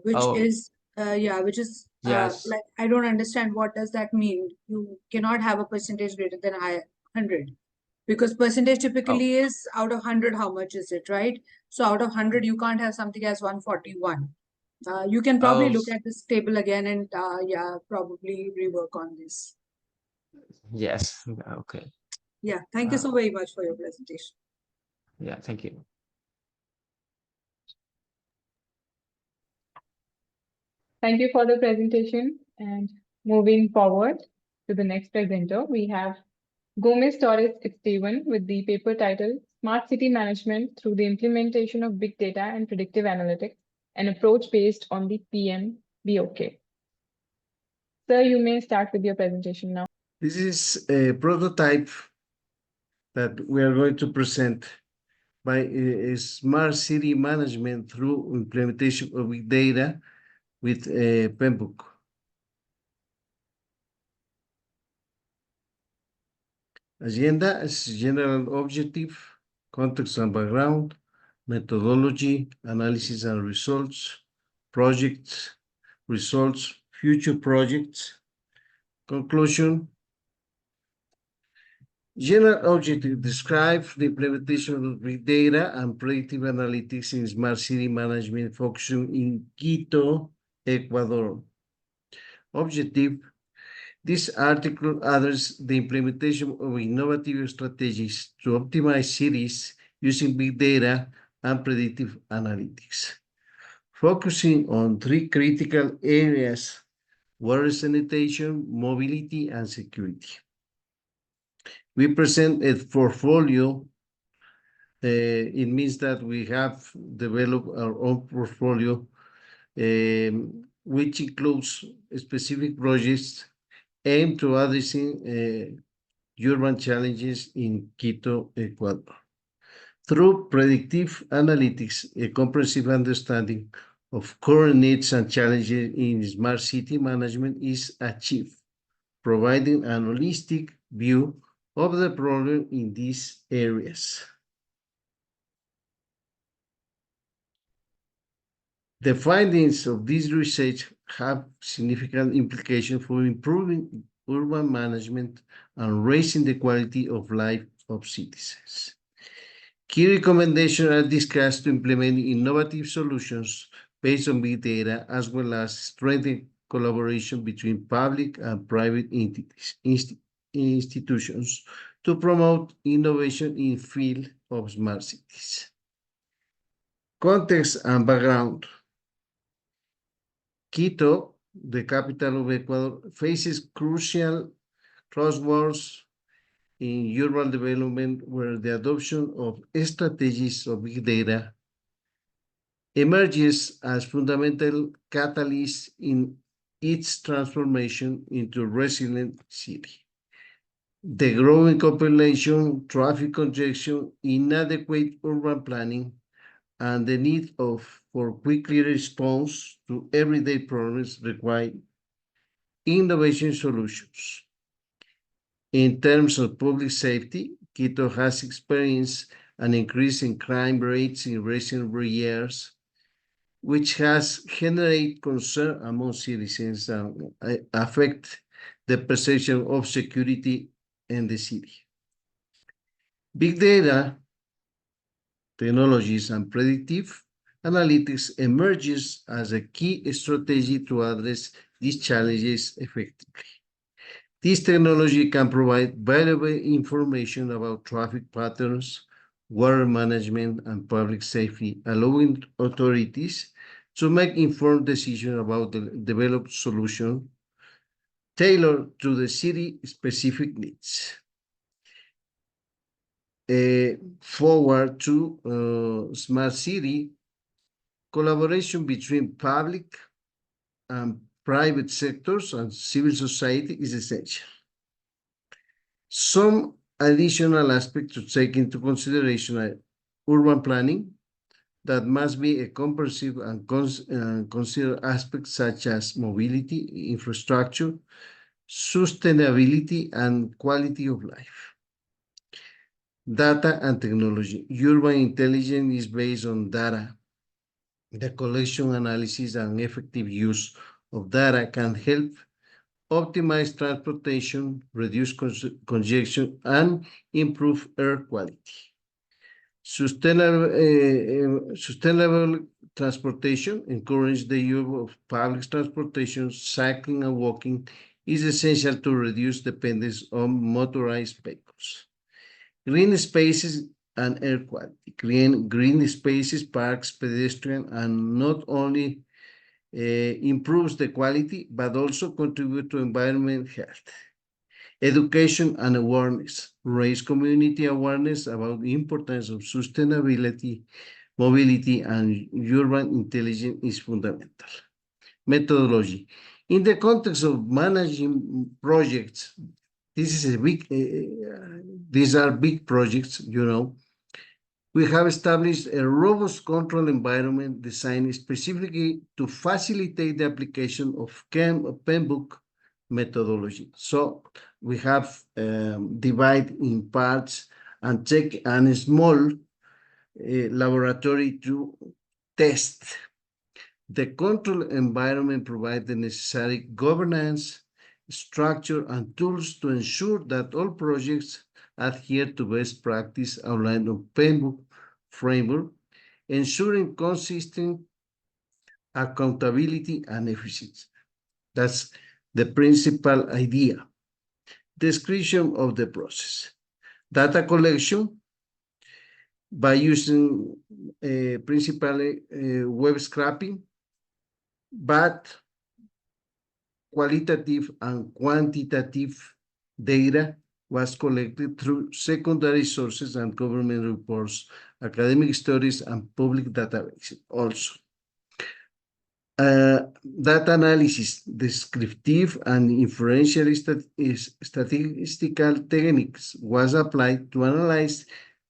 which Oh, is, which is yes. like, I don't understand what does that mean. You cannot have a percentage greater than 100 because percentage Oh, typically is out of 100, how much is it, right? So out of 100, you can't have something as 141. You can probably oh, look at this table again and probably rework on this. yes. Okay. Yeah, thank you so Uh, very much for your presentation. yeah, thank you. Thank you for the presentation. And moving forward to the next presenter, we have Gomez Torres Esteban with the paper title Smart City Management through the Implementation of Big Data and Predictive Analytics, an approach based on the PMBOK. Sir, you may start with your presentation now. This is a prototype that we are going to present by smart city management through implementation of big data with Pembroke. Agenda is general objective, context and background, methodology, analysis and results, projects, results, future projects, conclusion. General objective describe the implementation of big data and predictive analytics in smart city management focusing in Quito, Ecuador. Objective, this article addresses the implementation of innovative strategies to optimize cities using big data and predictive analytics, focusing on three critical areas: water sanitation, mobility, and security. We present a portfolio. It means that we have developed our own portfolio, which includes specific projects aimed to addressing urban challenges in Quito, Ecuador. Through predictive analytics, a comprehensive understanding of current needs and challenges in smart city management is achieved, providing an holistic view of the problem in these areas. The findings of this research have significant implications for improving urban management and raising the quality of life of citizens. Key recommendations are discussed to implement innovative solutions based on big data, as well as strengthen collaboration between public and private institutions to promote innovation in field of smart cities. Context and background. Quito, the capital of Ecuador, faces crucial crossroads in urban development where the adoption of strategies of big data emerges as fundamental catalyst in its transformation into a resilient city. The growing population, traffic congestion, inadequate urban planning, and the need for quickly response to everyday problems require innovation solutions. In terms of public safety, Quito has experienced an increase in crime rates in recent years, which has generated concern among citizens and affect the perception of security in the city. Big data technologies and predictive analytics emerges as a key strategy to address these challenges effectively. This technology can provide valuable information about traffic patterns, water management, and public safety, allowing authorities to make informed decisions about the developed solution tailored to the city-specific needs. Forward to smart city, collaboration between public and private sectors and civil society is essential. Some additional aspects to take into consideration are urban planning that must be a comprehensive and consider aspects such as mobility, infrastructure, sustainability, and quality of life. Data and technology. Urban intelligence is based on data. The collection, analysis, and effective use of data can help optimize transportation, reduce congestion, and improve air quality. Sustainable transportation encourages the use of public transportation, cycling, and walking is essential to reduce dependence on motorized vehicles. Green spaces and air quality. Green spaces, parks, pedestrian, and not only improves the quality, but also contribute to environment health. Education and awareness. Raise community awareness about the importance of sustainability, mobility, and urban intelligence is fundamental. Methodology. In the context of managing projects, these are big projects, you know. We have established a robust control environment designed specifically to facilitate the application of PMBOK methodology. So we have divided in parts and take a small laboratory to test. The control environment provides the necessary governance, structure, and tools to ensure that all projects adhere to best practice outlined in PMBOK framework, ensuring consistent accountability and efficiency. That's the principal idea. Description of the process. Data collection by using principally web scraping, but qualitative and quantitative data was collected through secondary sources and government reports, academic studies, and public databases also. Data analysis, descriptive and inferential statistical techniques was applied to analyze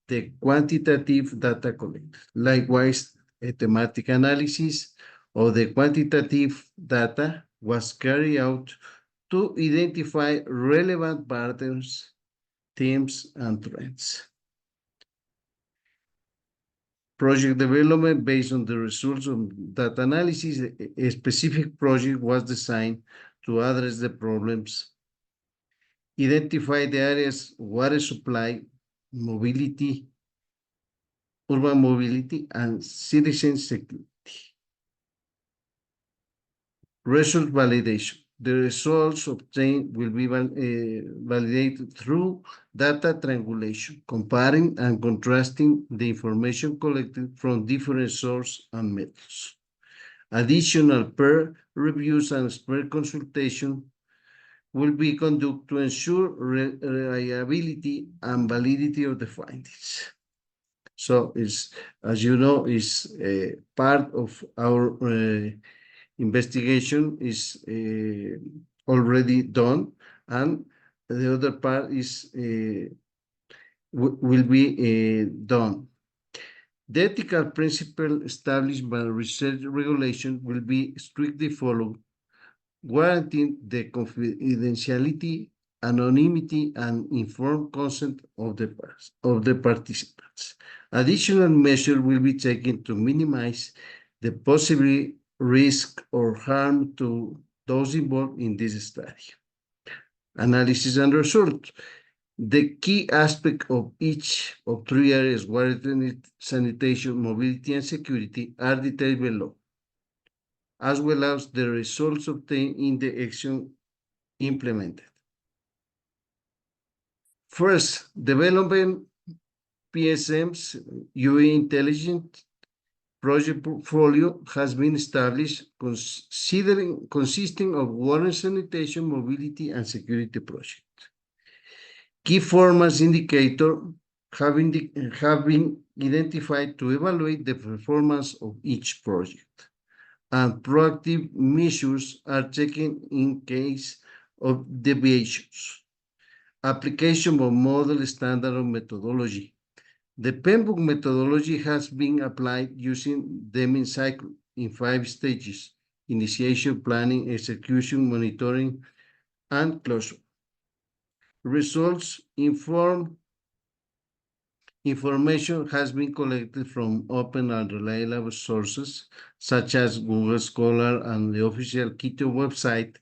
the quantitative data collected. Likewise, a thematic analysis of the quantitative data was carried out to identify relevant patterns, themes, and trends. Project development based on the results of data analysis, a specific project was designed to address the problems, identify the areas, water supply, mobility, urban mobility, and citizen security. Result validation. The results obtained will be validated through data triangulation, comparing and contrasting the information collected from different sources and methods. Additional peer reviews and expert consultation will be conducted to ensure reliability and validity of the findings. So, as you know, is part of our investigation is already done, and the other part is will be done. The ethical principle established by research regulation will be strictly followed, guaranteeing the confidentiality, anonymity, and informed consent of the participants. Additional measures will be taken to minimize the possible risk or harm to those involved in this study. Analysis and result. The key aspect of each of three areas, water, sanitation, mobility, and security, are detailed below, as well as the results obtained in the action implemented. First, development PSM's UE intelligent project portfolio has been established consisting of water, sanitation, mobility, and security projects. Key performance indicators have been identified to evaluate the performance of each project, and proactive measures are taken in case of deviations. application of model standard of methodology. The PEMBOK methodology has been applied using Deming cycle in 5 stages: initiation, planning, execution, monitoring, and closure. Results information has been collected from open and reliable sources such as Google Scholar and the official Quito website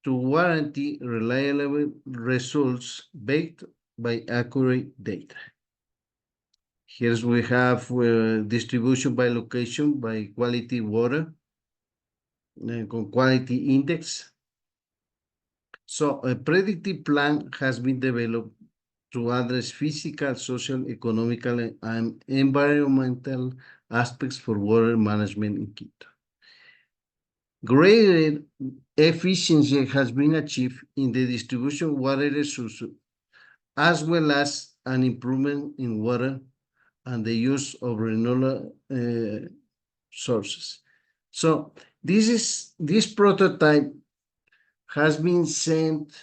to guarantee reliable results backed by accurate data. Here we have distribution by location, by quality water, quality index. So a predictive plan has been developed to address physical, social, economical, and environmental aspects for water management in Quito. Greater efficiency has been achieved in the distribution of water resources, as well as an improvement in water and the use of renewable sources. So this prototype has been sent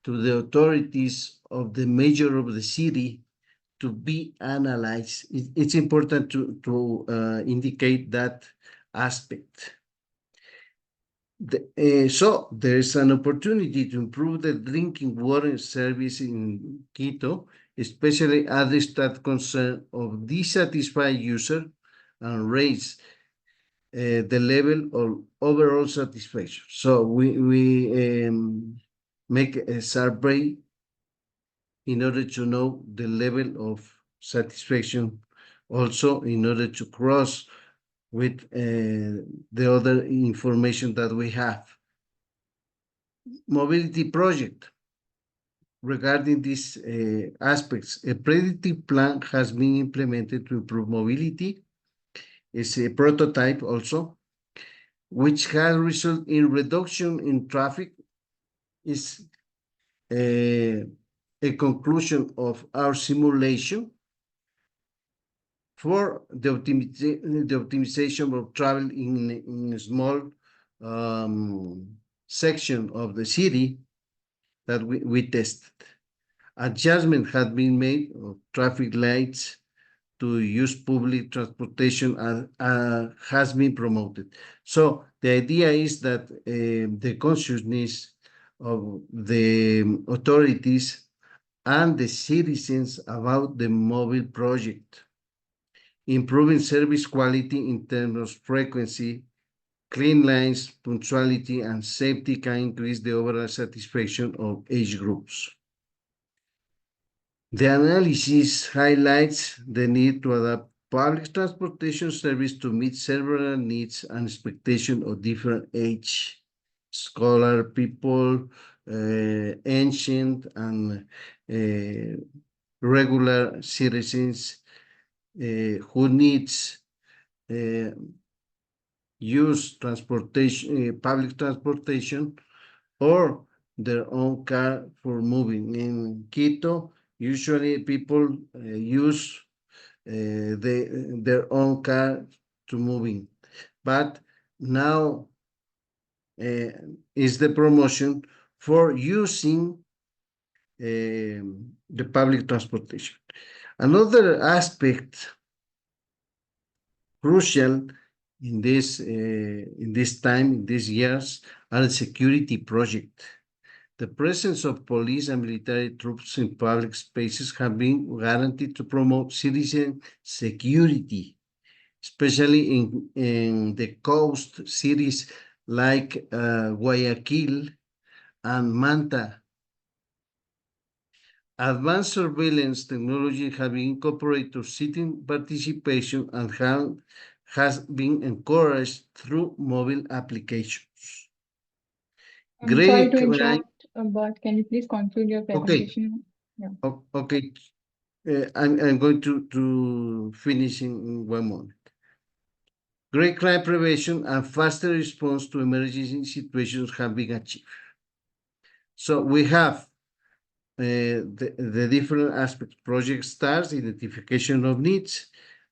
to the authorities of the mayor of the city to be analyzed. It's important to indicate that aspect. So there is an opportunity to improve the drinking water service in Quito, especially address that concern of dissatisfied user and raise the level of overall satisfaction. So we make a survey in order to know the level of satisfaction, also in order to cross with the other information that we have. Mobility project. Regarding these aspects, a predictive plan has been implemented to improve mobility. It's a prototype also, which has resulted in reduction in traffic. Is a conclusion of our simulation for the optimization of travel in a small section of the city that we tested. Adjustment had been made of traffic lights to use public transportation has been promoted. So the idea is that the consciousness of the authorities and the citizens about the mobile project, improving service quality in terms of frequency, clean lines, punctuality, and safety can increase the overall satisfaction of age groups. The analysis highlights the need to adapt public transportation service to meet several needs and expectations of different age, scholar people, ancient and regular citizens who needs use transportation, public transportation, or their own car for moving. In Quito, usually people use their own car to moving, but now is the promotion for using the public transportation. Another aspect crucial in this time, in these years, are the security project. The presence of police and military troops in public spaces have been guaranteed to promote citizen security, especially in the coast cities like Guayaquil and Manta. Advanced surveillance technology have been incorporated to citizen participation and has been encouraged through mobile applications. I'm sorry to Great, interrupt, but can you please conclude your presentation? Yeah. Okay. I'm going to finish in 1 moment. Great crime prevention and faster response to emergency situations have been achieved. So we have the different aspects: project starts, identification of needs,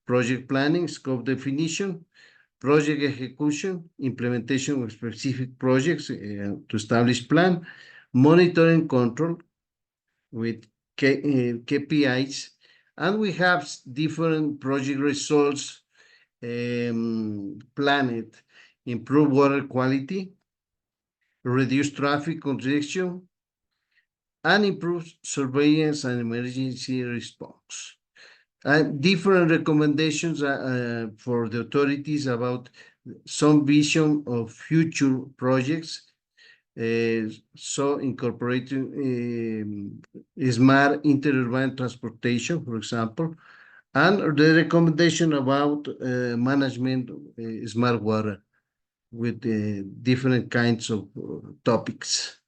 project planning, scope definition, project execution, implementation of specific projects to establish plan, monitoring control, with KPIs, and we have different project results planned: improve water quality, reduce traffic congestion, and improve surveillance and emergency response. Different recommendations for the authorities about some vision of future projects. So incorporating smart interurban transportation, for example, and the recommendation about management smart water with different kinds of topics.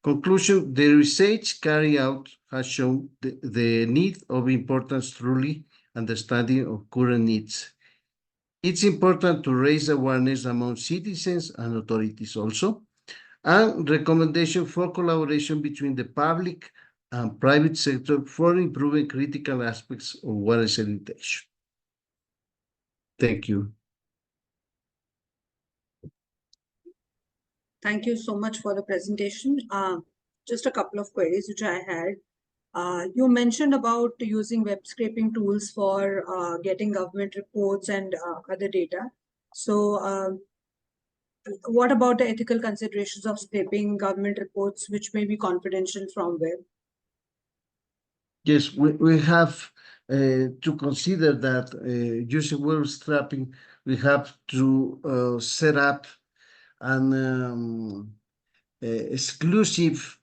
Conclusion: the research carried out has shown the need of importance truly understanding of current needs. It's important to raise awareness among citizens and authorities also, and recommendation for collaboration between the public and private sector for improving critical aspects of water sanitation. Thank you. Thank you so much for the presentation. Just a couple of queries which I had. You mentioned about using web scraping tools for getting government reports and other data. So what about the ethical considerations of scraping government reports which may be confidential from web? Yes, we have to consider that using web scraping, we have to set up an exclusive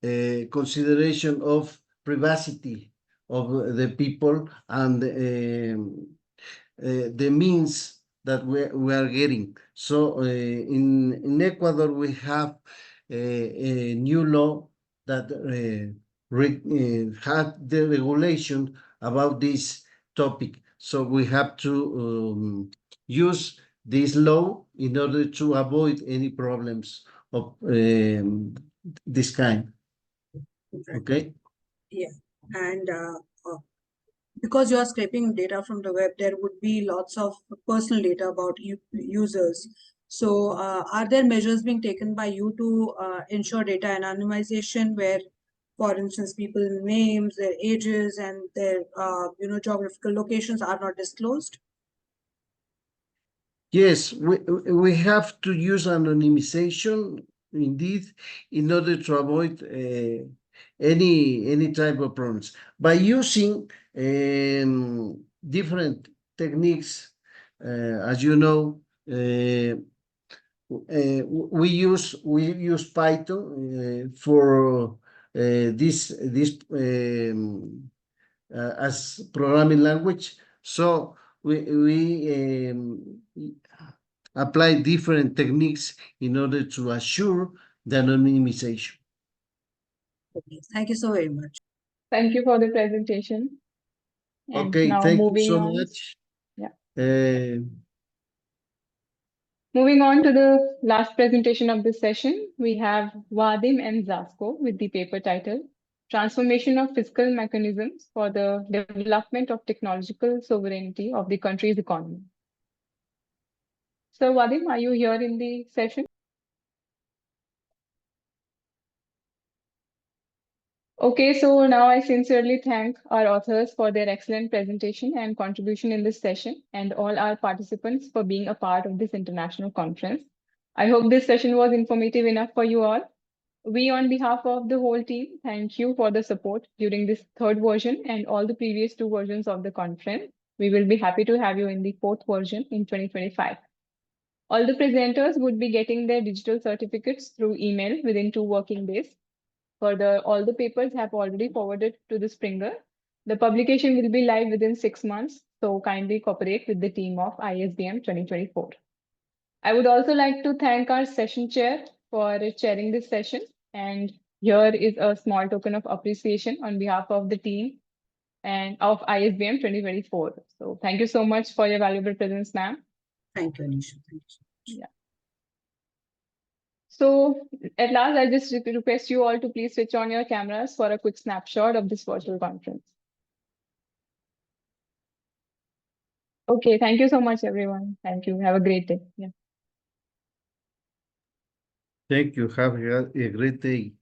consideration of privacy of the people and the means that we are getting. So in Ecuador, we have a new law that had the regulation about this topic. So we have to use this law in order to avoid any problems of this kind. Okay. Yeah, and because you are scraping data from the web, there would be lots of personal data about users. So are there measures being taken by you to ensure data anonymization, where, for instance, people's names, their ages, and their geographical locations are not disclosed? Yes, we have to use anonymization indeed in order to avoid any type of problems by using different techniques. As you know, we use Python for this as programming language. So we apply different techniques in order to assure the anonymization. Okay, thank you so very much. Thank you for the presentation. And Okay, now thank you moving so on. much. Yeah. Moving on to the last presentation of this session, we have Vadim and Zasko with the paper title, Transformation of Fiscal Mechanisms for the Development of Technological Sovereignty of the Country's Economy. So Vadim, are you here in the session? Okay, so now I sincerely thank our authors for their excellent presentation and contribution in this session, and all our participants for being a part of this international conference. I hope this session was informative enough for you all. We, on behalf of the whole team, thank you for the support during this third version and all the previous two versions of the conference. We will be happy to have you in the fourth version in 2025. All the presenters would be getting their digital certificates through email within 2 working days. Further, all the papers have already forwarded to the Springer. The publication will be live within 6 months, so kindly cooperate with the team of ISBM 2024. I would also like to thank our session chair for chairing this session. And here is a small token of appreciation on behalf of the team and of ISBM 2024. So thank you so much for your valuable presence, ma'am. Thank you, Anisha. Thank you. Yeah. So at last, I just request you all to please switch on your cameras for a quick snapshot of this virtual conference. Okay, thank you so much, everyone. Thank you. Have a great day. Yeah. Thank you. Have a great day.